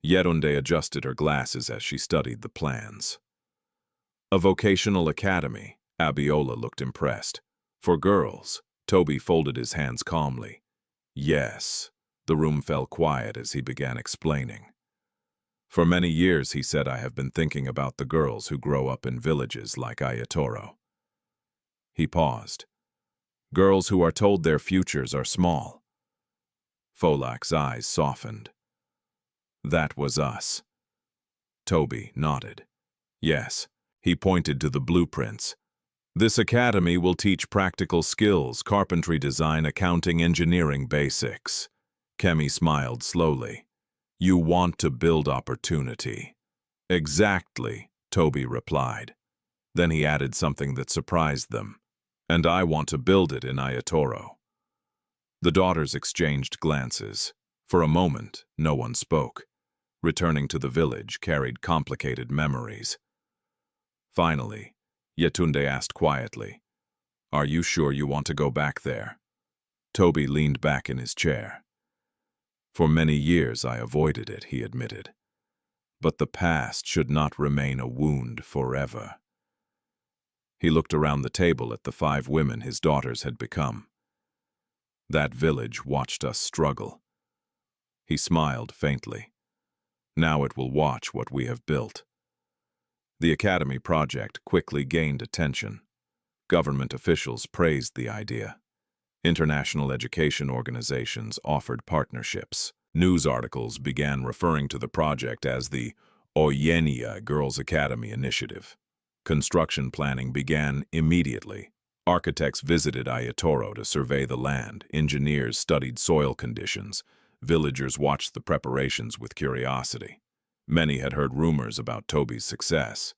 Yerunde adjusted her glasses as she studied the plans. "A vocational academy." Abiola looked impressed. "For girls." Tobi folded his hands calmly. "Yes." The room fell quiet as he began explaining. "For many years," he said, "I have been thinking about the girls who grow up in villages like Ayatoro." He paused. "Girls who are told their futures are small." Folak's eyes softened. "That was us." Tobi nodded. "Yes." He pointed to the blueprints. "This academy will teach practical skills, carpentry, design, accounting, engineering basics." Kemi smiled slowly. "You want to build opportunity." "Exactly," Tobi replied. Then he added something that surprised them. "And I want to build it in Ayatoro." The daughters exchanged glances. For a moment, no one spoke. Returning to the village carried complicated memories. Finally, Yetunde asked quietly, "Are you sure you want to go back there?" Tobi leaned back in his chair. "For many years I avoided it," he admitted. "But the past should not remain a wound forever." He looked around the table at the 5 women his daughters had become. "That village watched us struggle." He smiled faintly. "Now it will watch what we have built." The academy project quickly gained attention. Government officials praised the idea. International education organizations offered partnerships. News articles began referring to the project as the Oyeniyi Girls Academy Initiative. Construction planning began immediately. Architects visited Ayatoro to survey the land. Engineers studied soil conditions. Villagers watched the preparations with curiosity. Many had heard rumors about Tobi's success,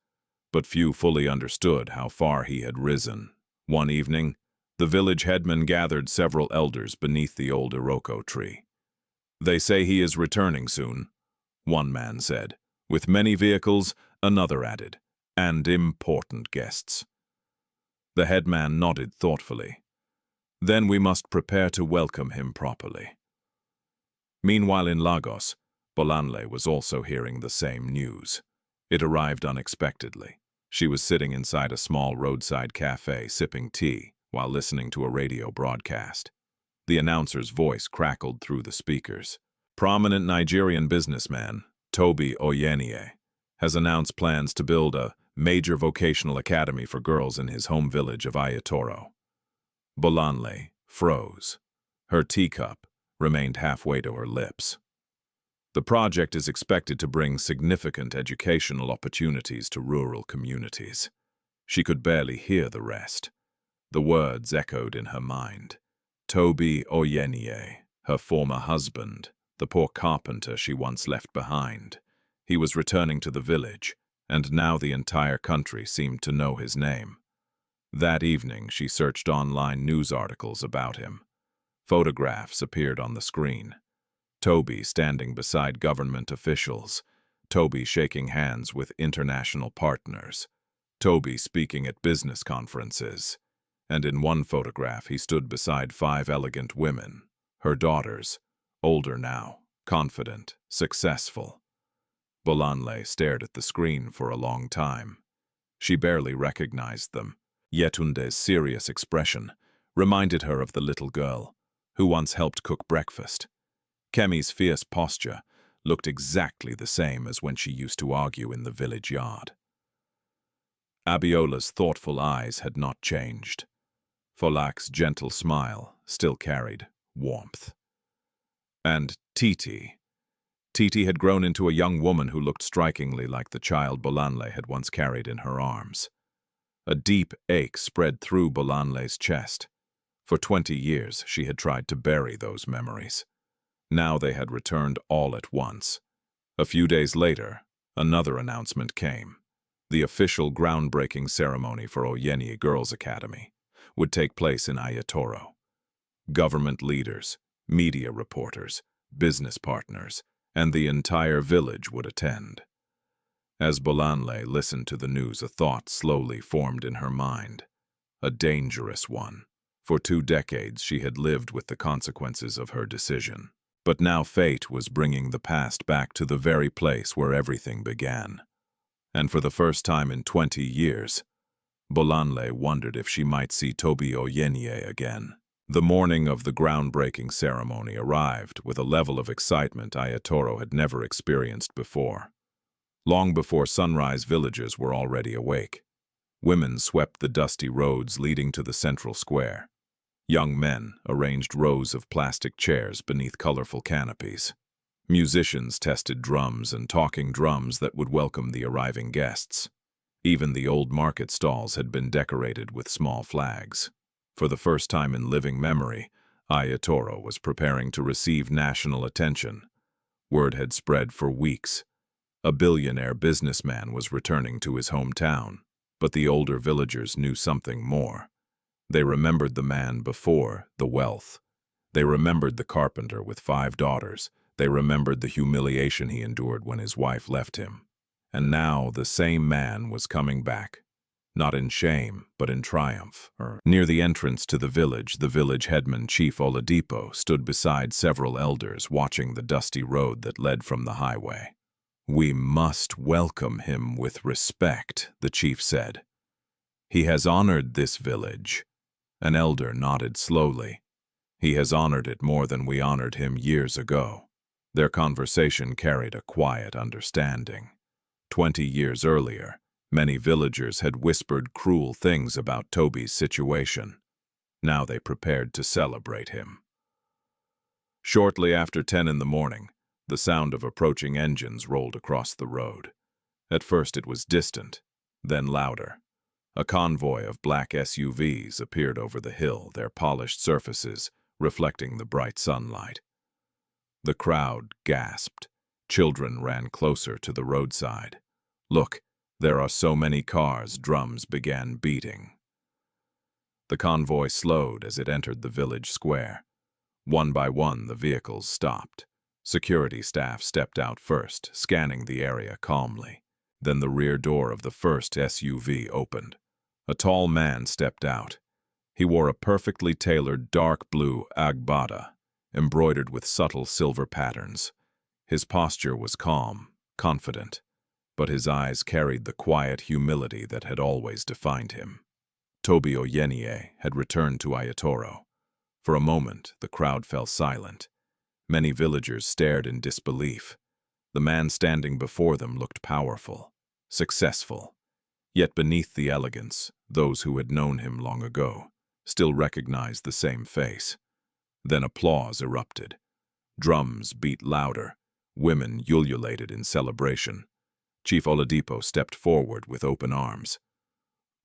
but few fully understood how far he had risen. One evening, the village headman gathered several elders beneath the old Iroko tree. "They say he is returning soon," one man said. "With many vehicles," another added, "and important guests." The headman nodded thoughtfully. "Then we must prepare to welcome him properly." Meanwhile in Lagos, Bolanle was also hearing the same news. It arrived unexpectedly. She was sitting inside a small roadside cafe sipping tea while listening to a radio broadcast. The announcer's voice crackled through the speakers. "Prominent Nigerian businessman, Tobi Oyeniyi, has announced plans to build a major vocational academy for girls in his home village of Ayatoro." Bolanle froze. Her teacup remained halfway to her lips. "The project is expected to bring significant educational opportunities to rural communities." She could barely hear the rest. The words echoed in her mind. Tobi Oyeniyi, her former husband, the poor carpenter she once left behind. He was returning to the village, and now the entire country seemed to know his name. That evening, she searched online news articles about him. Photographs appeared on the screen. Tobi standing beside government officials. Tobi shaking hands with international partners. Tobi speaking at business conferences. And in one photograph, he stood beside 5 elegant women, her daughters, older now, confident, successful. Bolanle stared at the screen for a long time. She barely recognized them. Yetunde's serious expression reminded her of the little girl who once helped cook breakfast. Kemi's fierce posture looked exactly the same as when she used to argue in the village yard. Abiola's thoughtful eyes had not changed. Folak's gentle smile still carried warmth. And Titi had grown into a young woman who looked strikingly like the child Bolanle had once carried in her arms. A deep ache spread through Bolanle's chest. For 20 years, she had tried to bury those memories. Now they had returned all at once. A few days later, another announcement came. The official groundbreaking ceremony for Oyeniyi Girls' Academy would take place in Ayatoro. Government leaders, media reporters, business partners, and the entire village would attend. As Bolanle listened to the news, a thought slowly formed in her mind. A dangerous one. For 2 decades, she had lived with the consequences of her decision. But now fate was bringing the past back to the very place where everything began. And for the first time in 20 years, Bolanle wondered if she might see Tobi Oyeniyi again. The morning of the groundbreaking ceremony arrived with a level of excitement Ayatoro had never experienced before. Long before sunrise, villagers were already awake. Women swept the dusty roads leading to the central square. Young men arranged rows of plastic chairs beneath colorful canopies. Musicians tested drums and talking drums that would welcome the arriving guests. Even the old market stalls had been decorated with small flags. For the first time in living memory, Ayatoro was preparing to receive national attention. Word had spread for weeks. A billionaire businessman was returning to his hometown, but the older villagers knew something more. They remembered the man before the wealth. They remembered the carpenter with 5 daughters. They remembered the humiliation he endured when his wife left him. And now the same man was coming back, not in shame, but in triumph. Near the entrance to the village headman, Chief Oladipo, stood beside several elders watching the dusty road that led from the highway. "We must welcome him with respect," the chief said. "He has honored this village." An elder nodded slowly. "He has honored it more than we honored him years ago." Their conversation carried a quiet understanding. 20 years earlier, many villagers had whispered cruel things about Tobi's situation. Now they prepared to celebrate him. Shortly after 10 in the morning, the sound of approaching engines rolled across the road. At first it was distant, then louder. A convoy of black SUVs appeared over the hill, their polished surfaces reflecting the bright sunlight. The crowd gasped. Children ran closer to the roadside. "Look, there are so many cars," drums began beating. The convoy slowed as it entered the village square. One by one, the vehicles stopped. Security staff stepped out first, scanning the area calmly. Then the rear door of the first SUV opened. A tall man stepped out. He wore a perfectly tailored dark blue agbada, embroidered with subtle silver patterns. His posture was calm, confident, but his eyes carried the quiet humility that had always defined him. Tobi Oyeniyi had returned to Ayatoro. For a moment, the crowd fell silent. Many villagers stared in disbelief. The man standing before them looked powerful, successful. Yet beneath the elegance, those who had known him long ago still recognized the same face. Then applause erupted. Drums beat louder. Women ululated in celebration. Chief Oladipo stepped forward with open arms.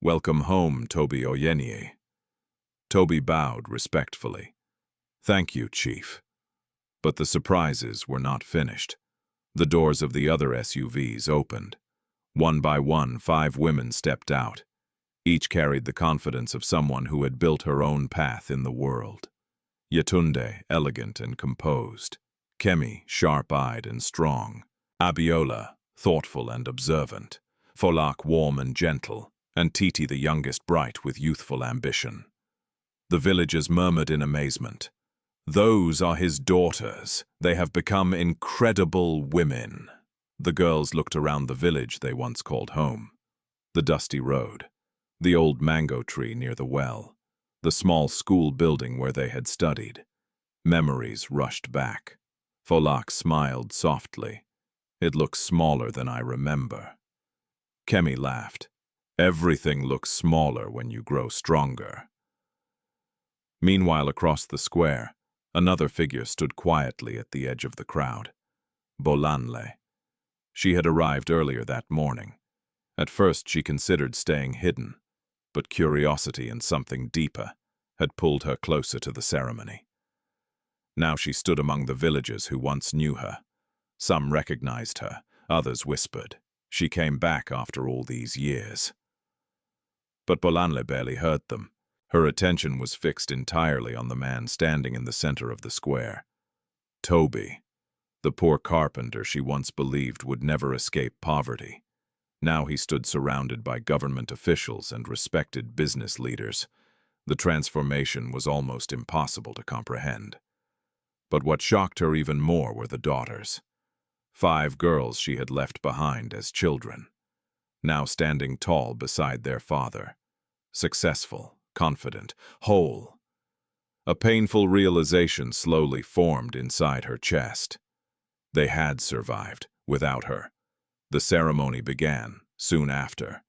"Welcome home, Tobi Oyeniyi." Tobi bowed respectfully. "Thank you, Chief." But the surprises were not finished. The doors of the other SUVs opened. One by one, 5 women stepped out. Each carried the confidence of someone who had built her own path in the world. Yetunde, elegant and composed. Kemi, sharp-eyed and strong. Abiola, thoughtful and observant. Folak, warm and gentle. And Titi, the youngest, bright with youthful ambition. The villagers murmured in amazement. "Those are his daughters. They have become incredible women." The girls looked around the village they once called home. The dusty road. The old mango tree near the well. The small school building where they had studied. Memories rushed back. Folak smiled softly. "It looks smaller than I remember." Kemi laughed. "Everything looks smaller when you grow stronger." Meanwhile, across the square, another figure stood quietly at the edge of the crowd. Bolanle. She had arrived earlier that morning. At first she considered staying hidden, but curiosity and something deeper had pulled her closer to the ceremony. Now she stood among the villagers who once knew her. Some recognized her, others whispered, "She came back after all these years." But Bolanle barely heard them. Her attention was fixed entirely on the man standing in the center of the square. Tobi, the poor carpenter she once believed would never escape poverty. Now he stood surrounded by government officials and respected business leaders. The transformation was almost impossible to comprehend. But what shocked her even more were the daughters. 5 girls she had left behind as children, now standing tall beside their father, successful, confident, whole. A painful realization slowly formed inside her chest. They had survived without her. The ceremony began soon after.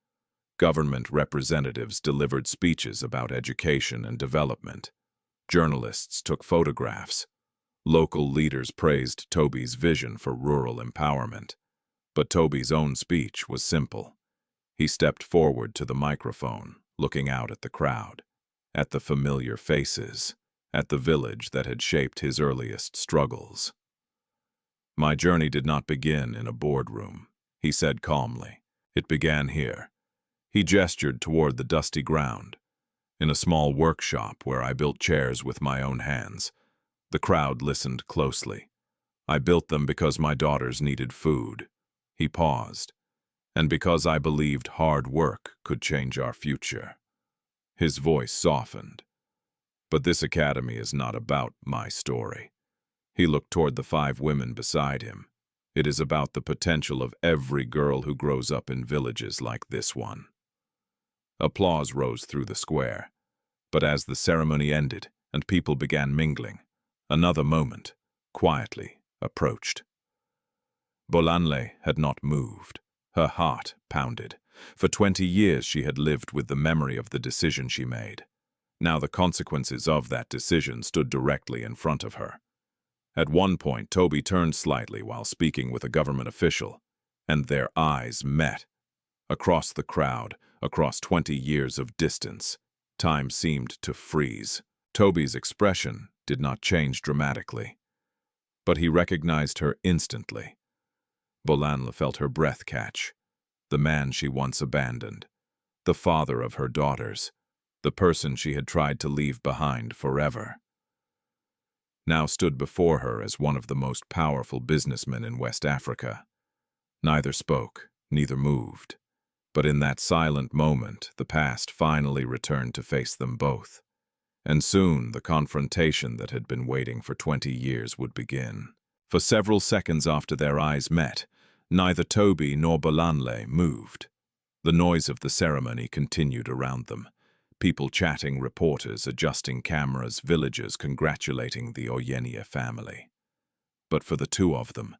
Government representatives delivered speeches about education and development. Journalists took photographs. Local leaders praised Tobi's vision for rural empowerment. But Tobi's own speech was simple. He stepped forward to the microphone, looking out at the crowd, at the familiar faces, at the village that had shaped his earliest struggles. "My journey did not begin in a boardroom," he said calmly. "It began here." He gestured toward the dusty ground, in a small workshop where I built chairs with my own hands. The crowd listened closely. "I built them because my daughters needed food." He paused. "And because I believed hard work could change our future." His voice softened. "But this academy is not about my story." He looked toward the 5 women beside him. "It is about the potential of every girl who grows up in villages like this one." Applause rose through the square. But as the ceremony ended and people began mingling, another moment, quietly, approached. Bolanle had not moved. Her heart pounded. For 20 years she had lived with the memory of the decision she made. Now the consequences of that decision stood directly in front of her. At one point, Tobi turned slightly while speaking with a government official, and their eyes met. Across the crowd, across 20 years of distance, time seemed to freeze. Tobi's expression did not change dramatically, but he recognized her instantly. Bolanle felt her breath catch. The man she once abandoned, the father of her daughters, the person she had tried to leave behind forever, now stood before her as one of the most powerful businessmen in West Africa. Neither spoke, neither moved. But in that silent moment, the past finally returned to face them both. And soon, the confrontation that had been waiting for 20 years would begin. For several seconds after their eyes met, neither Tobi nor Bolanle moved. The noise of the ceremony continued around them. People chatting, reporters adjusting cameras, villagers congratulating the Oyeniyi family. But for the 2 of them,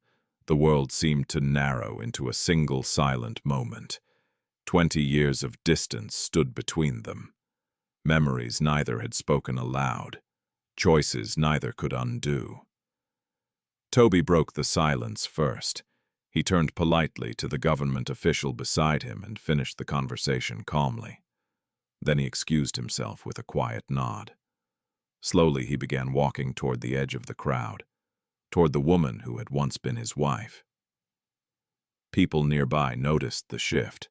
the world seemed to narrow into a single silent moment. 20 years of distance stood between them. Memories neither had spoken aloud. Choices neither could undo. Tobi broke the silence first. He turned politely to the government official beside him and finished the conversation calmly. Then he excused himself with a quiet nod. Slowly he began walking toward the edge of the crowd, toward the woman who had once been his wife. People nearby noticed the shift.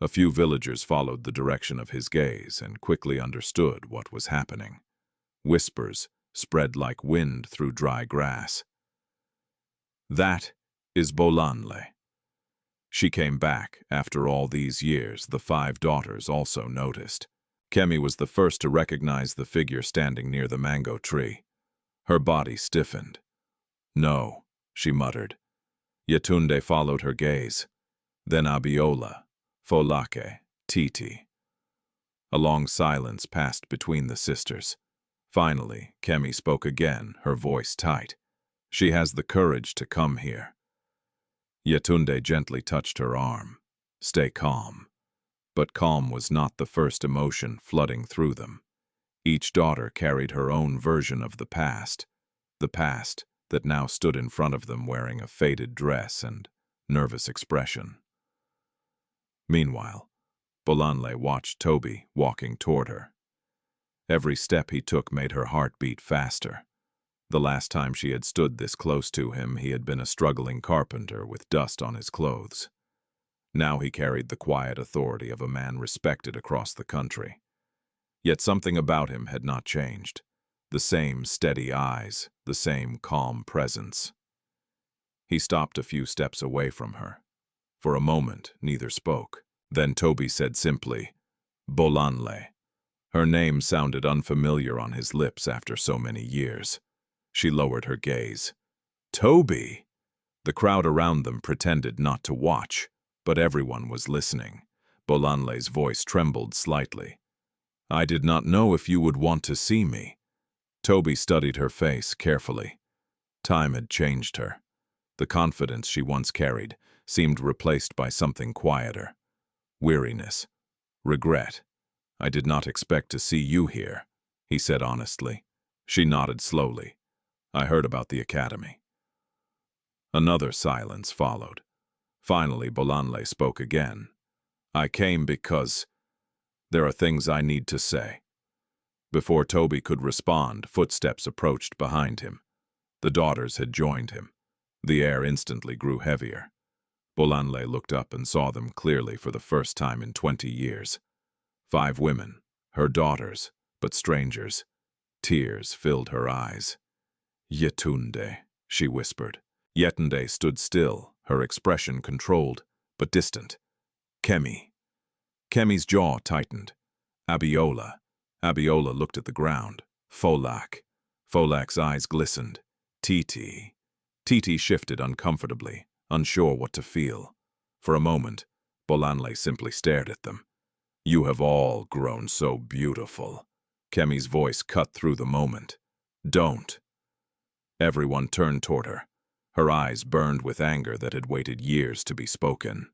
A few villagers followed the direction of his gaze and quickly understood what was happening. Whispers spread like wind through dry grass. "That is Bolanle." She came back after all these years. The 5 daughters also noticed. Kemi was the first to recognize the figure standing near the mango tree. Her body stiffened. "No," she muttered. Yetunde followed her gaze. Then Abiola, Folake, Titi. A long silence passed between the sisters. Finally, Kemi spoke again, her voice tight. "She has the courage to come here." Yetunde gently touched her arm. "Stay calm." But calm was not the first emotion flooding through them. Each daughter carried her own version of the past that now stood in front of them wearing a faded dress and nervous expression. Meanwhile, Bolanle watched Tobi walking toward her. Every step he took made her heart beat faster. The last time she had stood this close to him, he had been a struggling carpenter with dust on his clothes. Now he carried the quiet authority of a man respected across the country. Yet something about him had not changed. The same steady eyes, the same calm presence. He stopped a few steps away from her. For a moment, neither spoke. Then Tobi said simply, "Bolanle." Her name sounded unfamiliar on his lips after so many years. She lowered her gaze. "Tobi!" The crowd around them pretended not to watch, but everyone was listening. Bolanle's voice trembled slightly. "I did not know if you would want to see me." Tobi studied her face carefully. Time had changed her. The confidence she once carried seemed replaced by something quieter. Weariness. Regret. "I did not expect to see you here," he said honestly. She nodded slowly. "I heard about the academy." Another silence followed. Finally, Bolanle spoke again. "I came because there are things I need to say." Before Tobi could respond, footsteps approached behind him. The daughters had joined him. The air instantly grew heavier. Bolanle looked up and saw them clearly for the first time in 20 years. 5 women, her daughters, but strangers. Tears filled her eyes. "Yetunde," she whispered. Yetunde stood still, her expression controlled, but distant. "Kemi." Kemi's jaw tightened. "Abiola." Abiola looked at the ground. "Folak." Folak's eyes glistened. "Titi." Titi shifted uncomfortably, unsure what to feel. For a moment, Bolanle simply stared at them. "You have all grown so beautiful." Kemi's voice cut through the moment. "Don't." Everyone turned toward her. Her eyes burned with anger that had waited years to be spoken.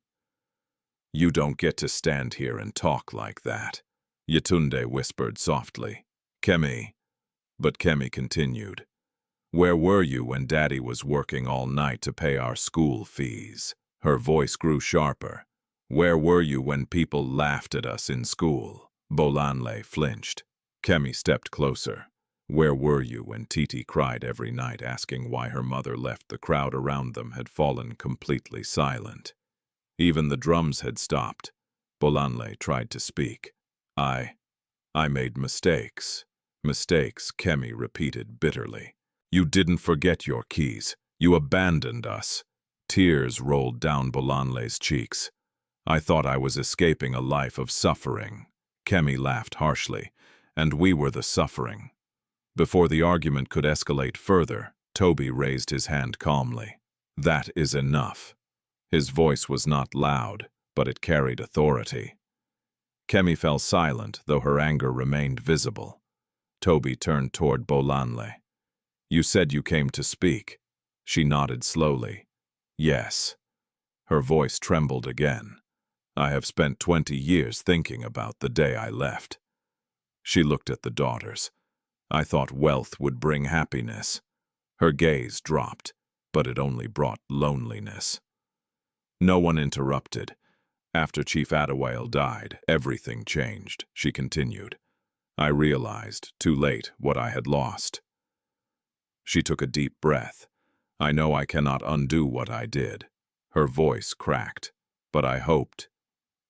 "You don't get to stand here and talk like that," Yetunde whispered softly. "Kemi." But Kemi continued. "Where were you when Daddy was working all night to pay our school fees?" Her voice grew sharper. "Where were you when people laughed at us in school?" Bolanle flinched. Kemi stepped closer. "Where were you when Titi cried every night asking why her mother left?" The crowd around them had fallen completely silent. Even the drums had stopped. Bolanle tried to speak. I made mistakes." "Mistakes," Kemi repeated bitterly. "You didn't forget your keys. You abandoned us." Tears rolled down Bolanle's cheeks. "I thought I was escaping a life of suffering." Kemi laughed harshly. "And we were the suffering." Before the argument could escalate further, Tobi raised his hand calmly. "That is enough." His voice was not loud, but it carried authority. Kemi fell silent, though her anger remained visible. Tobi turned toward Bolanle. "You said you came to speak." She nodded slowly. "Yes." Her voice trembled again. "I have spent 20 years thinking about the day I left." She looked at the daughters. "I thought wealth would bring happiness." Her gaze dropped, but it only brought loneliness. No one interrupted. "After Chief Adewale died, everything changed," she continued. "I realized, too late, what I had lost." She took a deep breath. "I know I cannot undo what I did." Her voice cracked. But I hoped,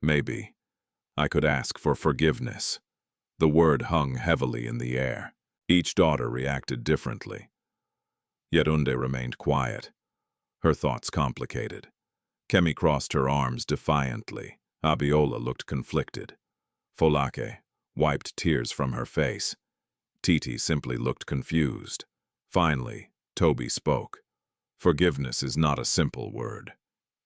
maybe, I could ask for forgiveness. The word hung heavily in the air. Each daughter reacted differently. Yetunde remained quiet, her thoughts complicated. Kemi crossed her arms defiantly. Abiola looked conflicted. Folake wiped tears from her face. Titi simply looked confused. Finally, Tobi spoke. Forgiveness is not a simple word.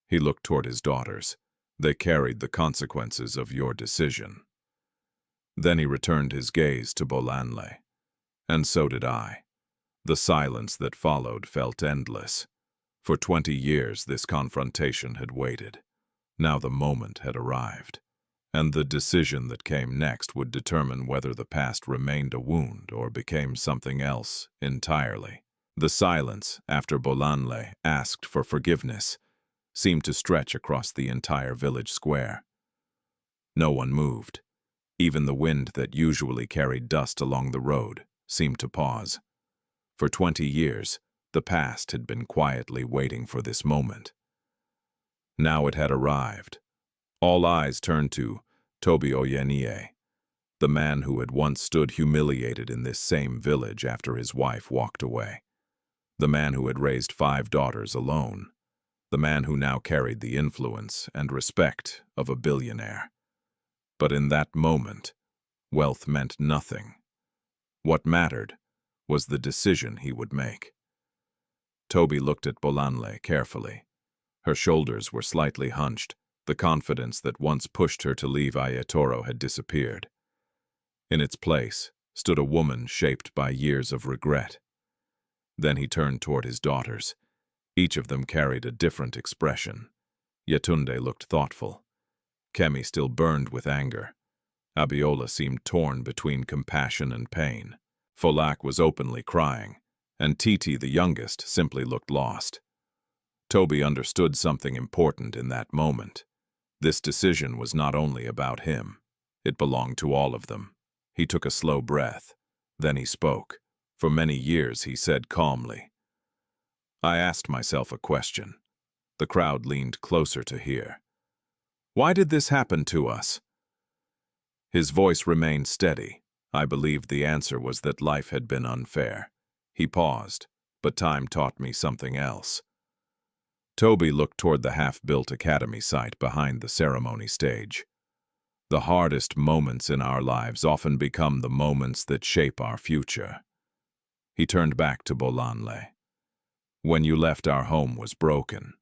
He looked toward his daughters. They carried the consequences of your decision. Then he returned his gaze to Bolanle. And so did I. The silence that followed felt endless. For 20 years this confrontation had waited. Now the moment had arrived. And the decision that came next would determine whether the past remained a wound or became something else entirely. The silence, after Bolanle asked for forgiveness, seemed to stretch across the entire village square. No one moved. Even the wind that usually carried dust along the road seemed to pause. For 20 years, the past had been quietly waiting for this moment. Now it had arrived. All eyes turned to Tobi Oyeniyi, the man who had once stood humiliated in this same village after his wife walked away. The man who had raised 5 daughters alone. The man who now carried the influence and respect of a billionaire. But in that moment, wealth meant nothing. What mattered was the decision he would make. Tobi looked at Bolanle carefully. Her shoulders were slightly hunched. The confidence that once pushed her to leave Ayatoro had disappeared. In its place stood a woman shaped by years of regret. Then he turned toward his daughters. Each of them carried a different expression. Yetunde looked thoughtful. Kemi still burned with anger. Abiola seemed torn between compassion and pain. Folak was openly crying, and Titi, the youngest, simply looked lost. Tobi understood something important in that moment. This decision was not only about him. It belonged to all of them. He took a slow breath. Then he spoke. For many years he said calmly, I asked myself a question. The crowd leaned closer to hear. Why did this happen to us? His voice remained steady. I believed the answer was that life had been unfair. He paused, but time taught me something else. Tobi looked toward the half-built academy site behind the ceremony stage. The hardest moments in our lives often become the moments that shape our future. He turned back to Bolanle. When you left, our home was broken.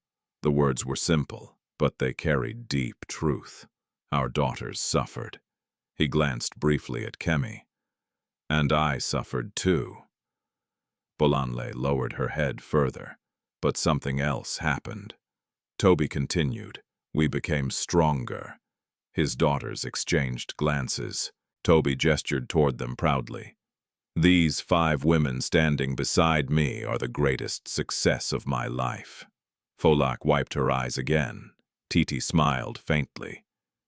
The words were simple, but they carried deep truth. Our daughters suffered. He glanced briefly at Kemi. And I suffered too. Bolanle lowered her head further, but something else happened. Tobi continued. We became stronger. His daughters exchanged glances. Tobi gestured toward them proudly. These 5 women standing beside me are the greatest success of my life. Folak wiped her eyes again. Titi smiled faintly.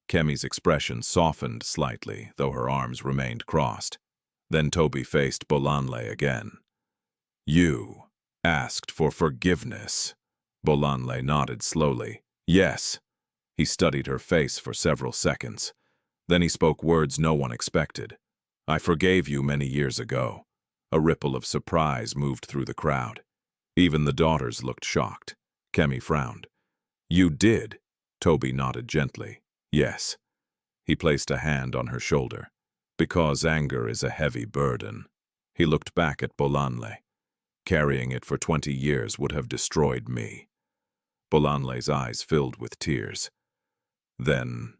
Kemi's expression softened slightly, though her arms remained crossed. Then Tobi faced Bolanle again. You asked for forgiveness. Bolanle nodded slowly. Yes. He studied her face for several seconds. Then he spoke words no one expected. I forgave you many years ago. A ripple of surprise moved through the crowd. Even the daughters looked shocked. Kemi frowned. You did? Tobi nodded gently. Yes. He placed a hand on her shoulder. Because anger is a heavy burden. He looked back at Bolanle. Carrying it for 20 years would have destroyed me. Bolanle's eyes filled with tears. Then,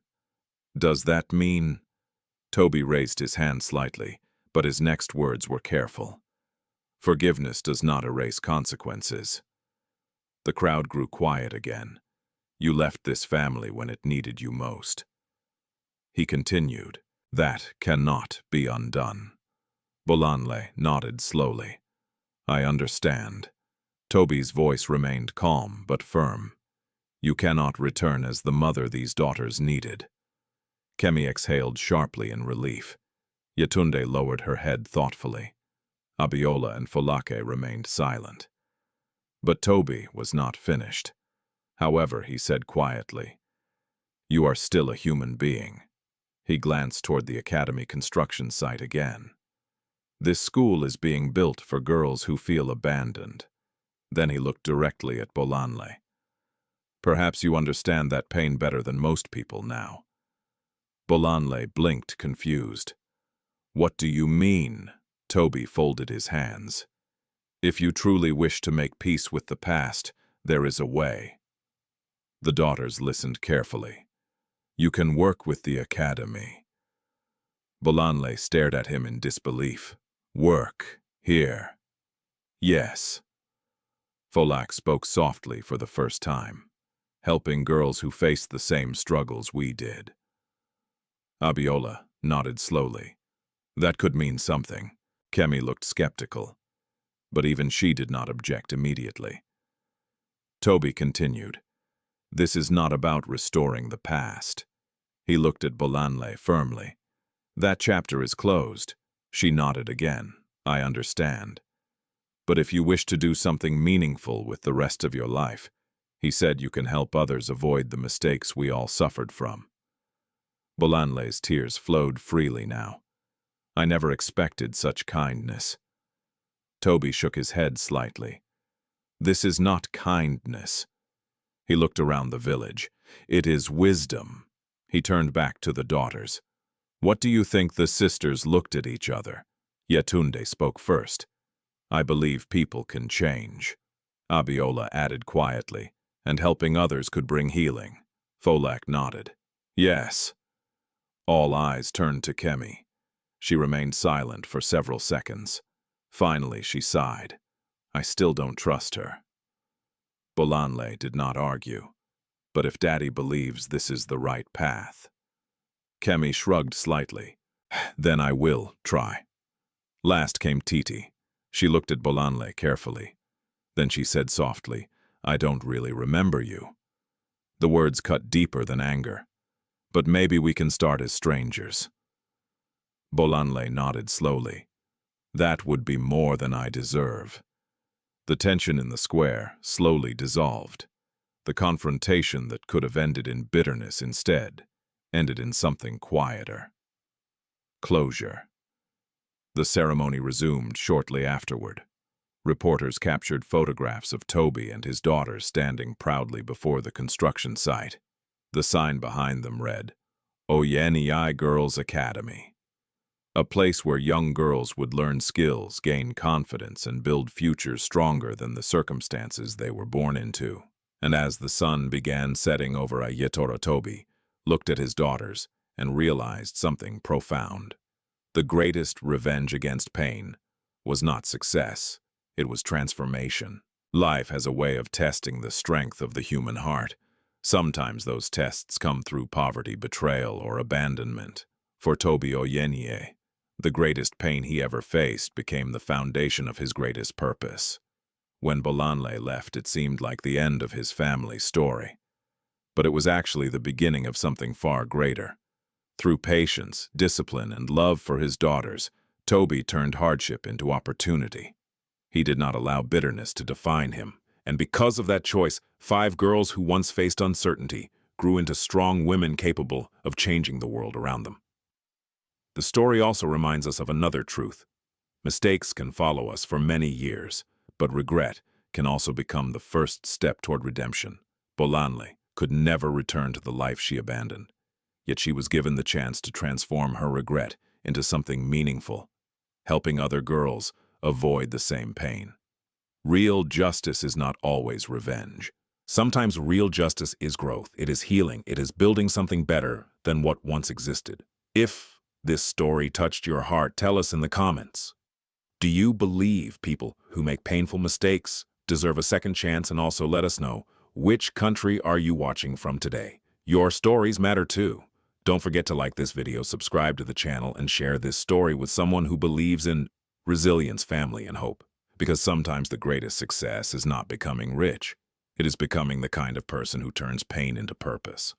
does that mean? Tobi raised his hand slightly, but his next words were careful. Forgiveness does not erase consequences. The crowd grew quiet again. You left this family when it needed you most. He continued, that cannot be undone. Bolanle nodded slowly. I understand. Tobi's voice remained calm but firm. You cannot return as the mother these daughters needed. Kemi exhaled sharply in relief. Yetunde lowered her head thoughtfully. Abiola and Folake remained silent. But Tobi was not finished. However, he said quietly, "You are still a human being." He glanced toward the academy construction site again. "This school is being built for girls who feel abandoned." Then he looked directly at Bolanle. "Perhaps you understand that pain better than most people now." Bolanle blinked, confused. "What do you mean?" Tobi folded his hands. "If you truly wish to make peace with the past, there is a way." The daughters listened carefully. "You can work with the academy." Bolanle stared at him in disbelief. "Work here?" "Yes." Folak spoke softly for the first time, "Helping girls who faced the same struggles we did." Abiola nodded slowly. That could mean something. Kemi looked skeptical, but even she did not object immediately. Tobi continued, "This is not about restoring the past." He looked at Bolanle firmly. "That chapter is closed." She nodded again. "I understand. But if you wish to do something meaningful with the rest of your life," he said, "you can help others avoid the mistakes we all suffered from." Bolanle's tears flowed freely now. "I never expected such kindness." Tobi shook his head slightly. "This is not kindness." He looked around the village. "It is wisdom." He turned back to the daughters. "What do you think?" The sisters looked at each other. Yetunde spoke first. "I believe people can change." Abiola added quietly, "And helping others could bring healing." Folak nodded. "Yes." All eyes turned to Kemi. She remained silent for several seconds. Finally, she sighed. "I still don't trust her." Bolanle did not argue. "But if Daddy believes this is the right path." Kemi shrugged slightly. "Then I will try." Last came Titi. She looked at Bolanle carefully. Then she said softly, "I don't really remember you." The words cut deeper than anger. "But maybe we can start as strangers." Bolanle nodded slowly. "That would be more than I deserve." The tension in the square slowly dissolved. The confrontation that could have ended in bitterness instead ended in something quieter. Closure. The ceremony resumed shortly afterward. Reporters captured photographs of Tobi and his daughter standing proudly before the construction site. The sign behind them read, "Oyeniyi Girls Academy," a place where young girls would learn skills, gain confidence, and build futures stronger than the circumstances they were born into. And as the sun began setting over Ayetora, Tobi looked at his daughters and realized something profound. The greatest revenge against pain was not success, it was transformation. Life has a way of testing the strength of the human heart. Sometimes those tests come through poverty, betrayal, or abandonment. For Tobi Oyeniyi, the greatest pain he ever faced became the foundation of his greatest purpose. When Bolanle left, it seemed like the end of his family story. But it was actually the beginning of something far greater. Through patience, discipline, and love for his daughters, Tobi turned hardship into opportunity. He did not allow bitterness to define him, and because of that choice, 5 girls who once faced uncertainty grew into strong women capable of changing the world around them. The story also reminds us of another truth. Mistakes can follow us for many years, but regret can also become the first step toward redemption. Bolanle could never return to the life she abandoned. Yet she was given the chance to transform her regret into something meaningful, helping other girls avoid the same pain. Real justice is not always revenge. Sometimes real justice is growth, it is healing, it is building something better than what once existed. If this story touched your heart, tell us in the comments. Do you believe people who make painful mistakes deserve a second chance? And also let us know, which country are you watching from today? Your stories matter too. Don't forget to like this video, subscribe to the channel, and share this story with someone who believes in resilience, family, and hope. Because sometimes the greatest success is not becoming rich. It is becoming the kind of person who turns pain into purpose.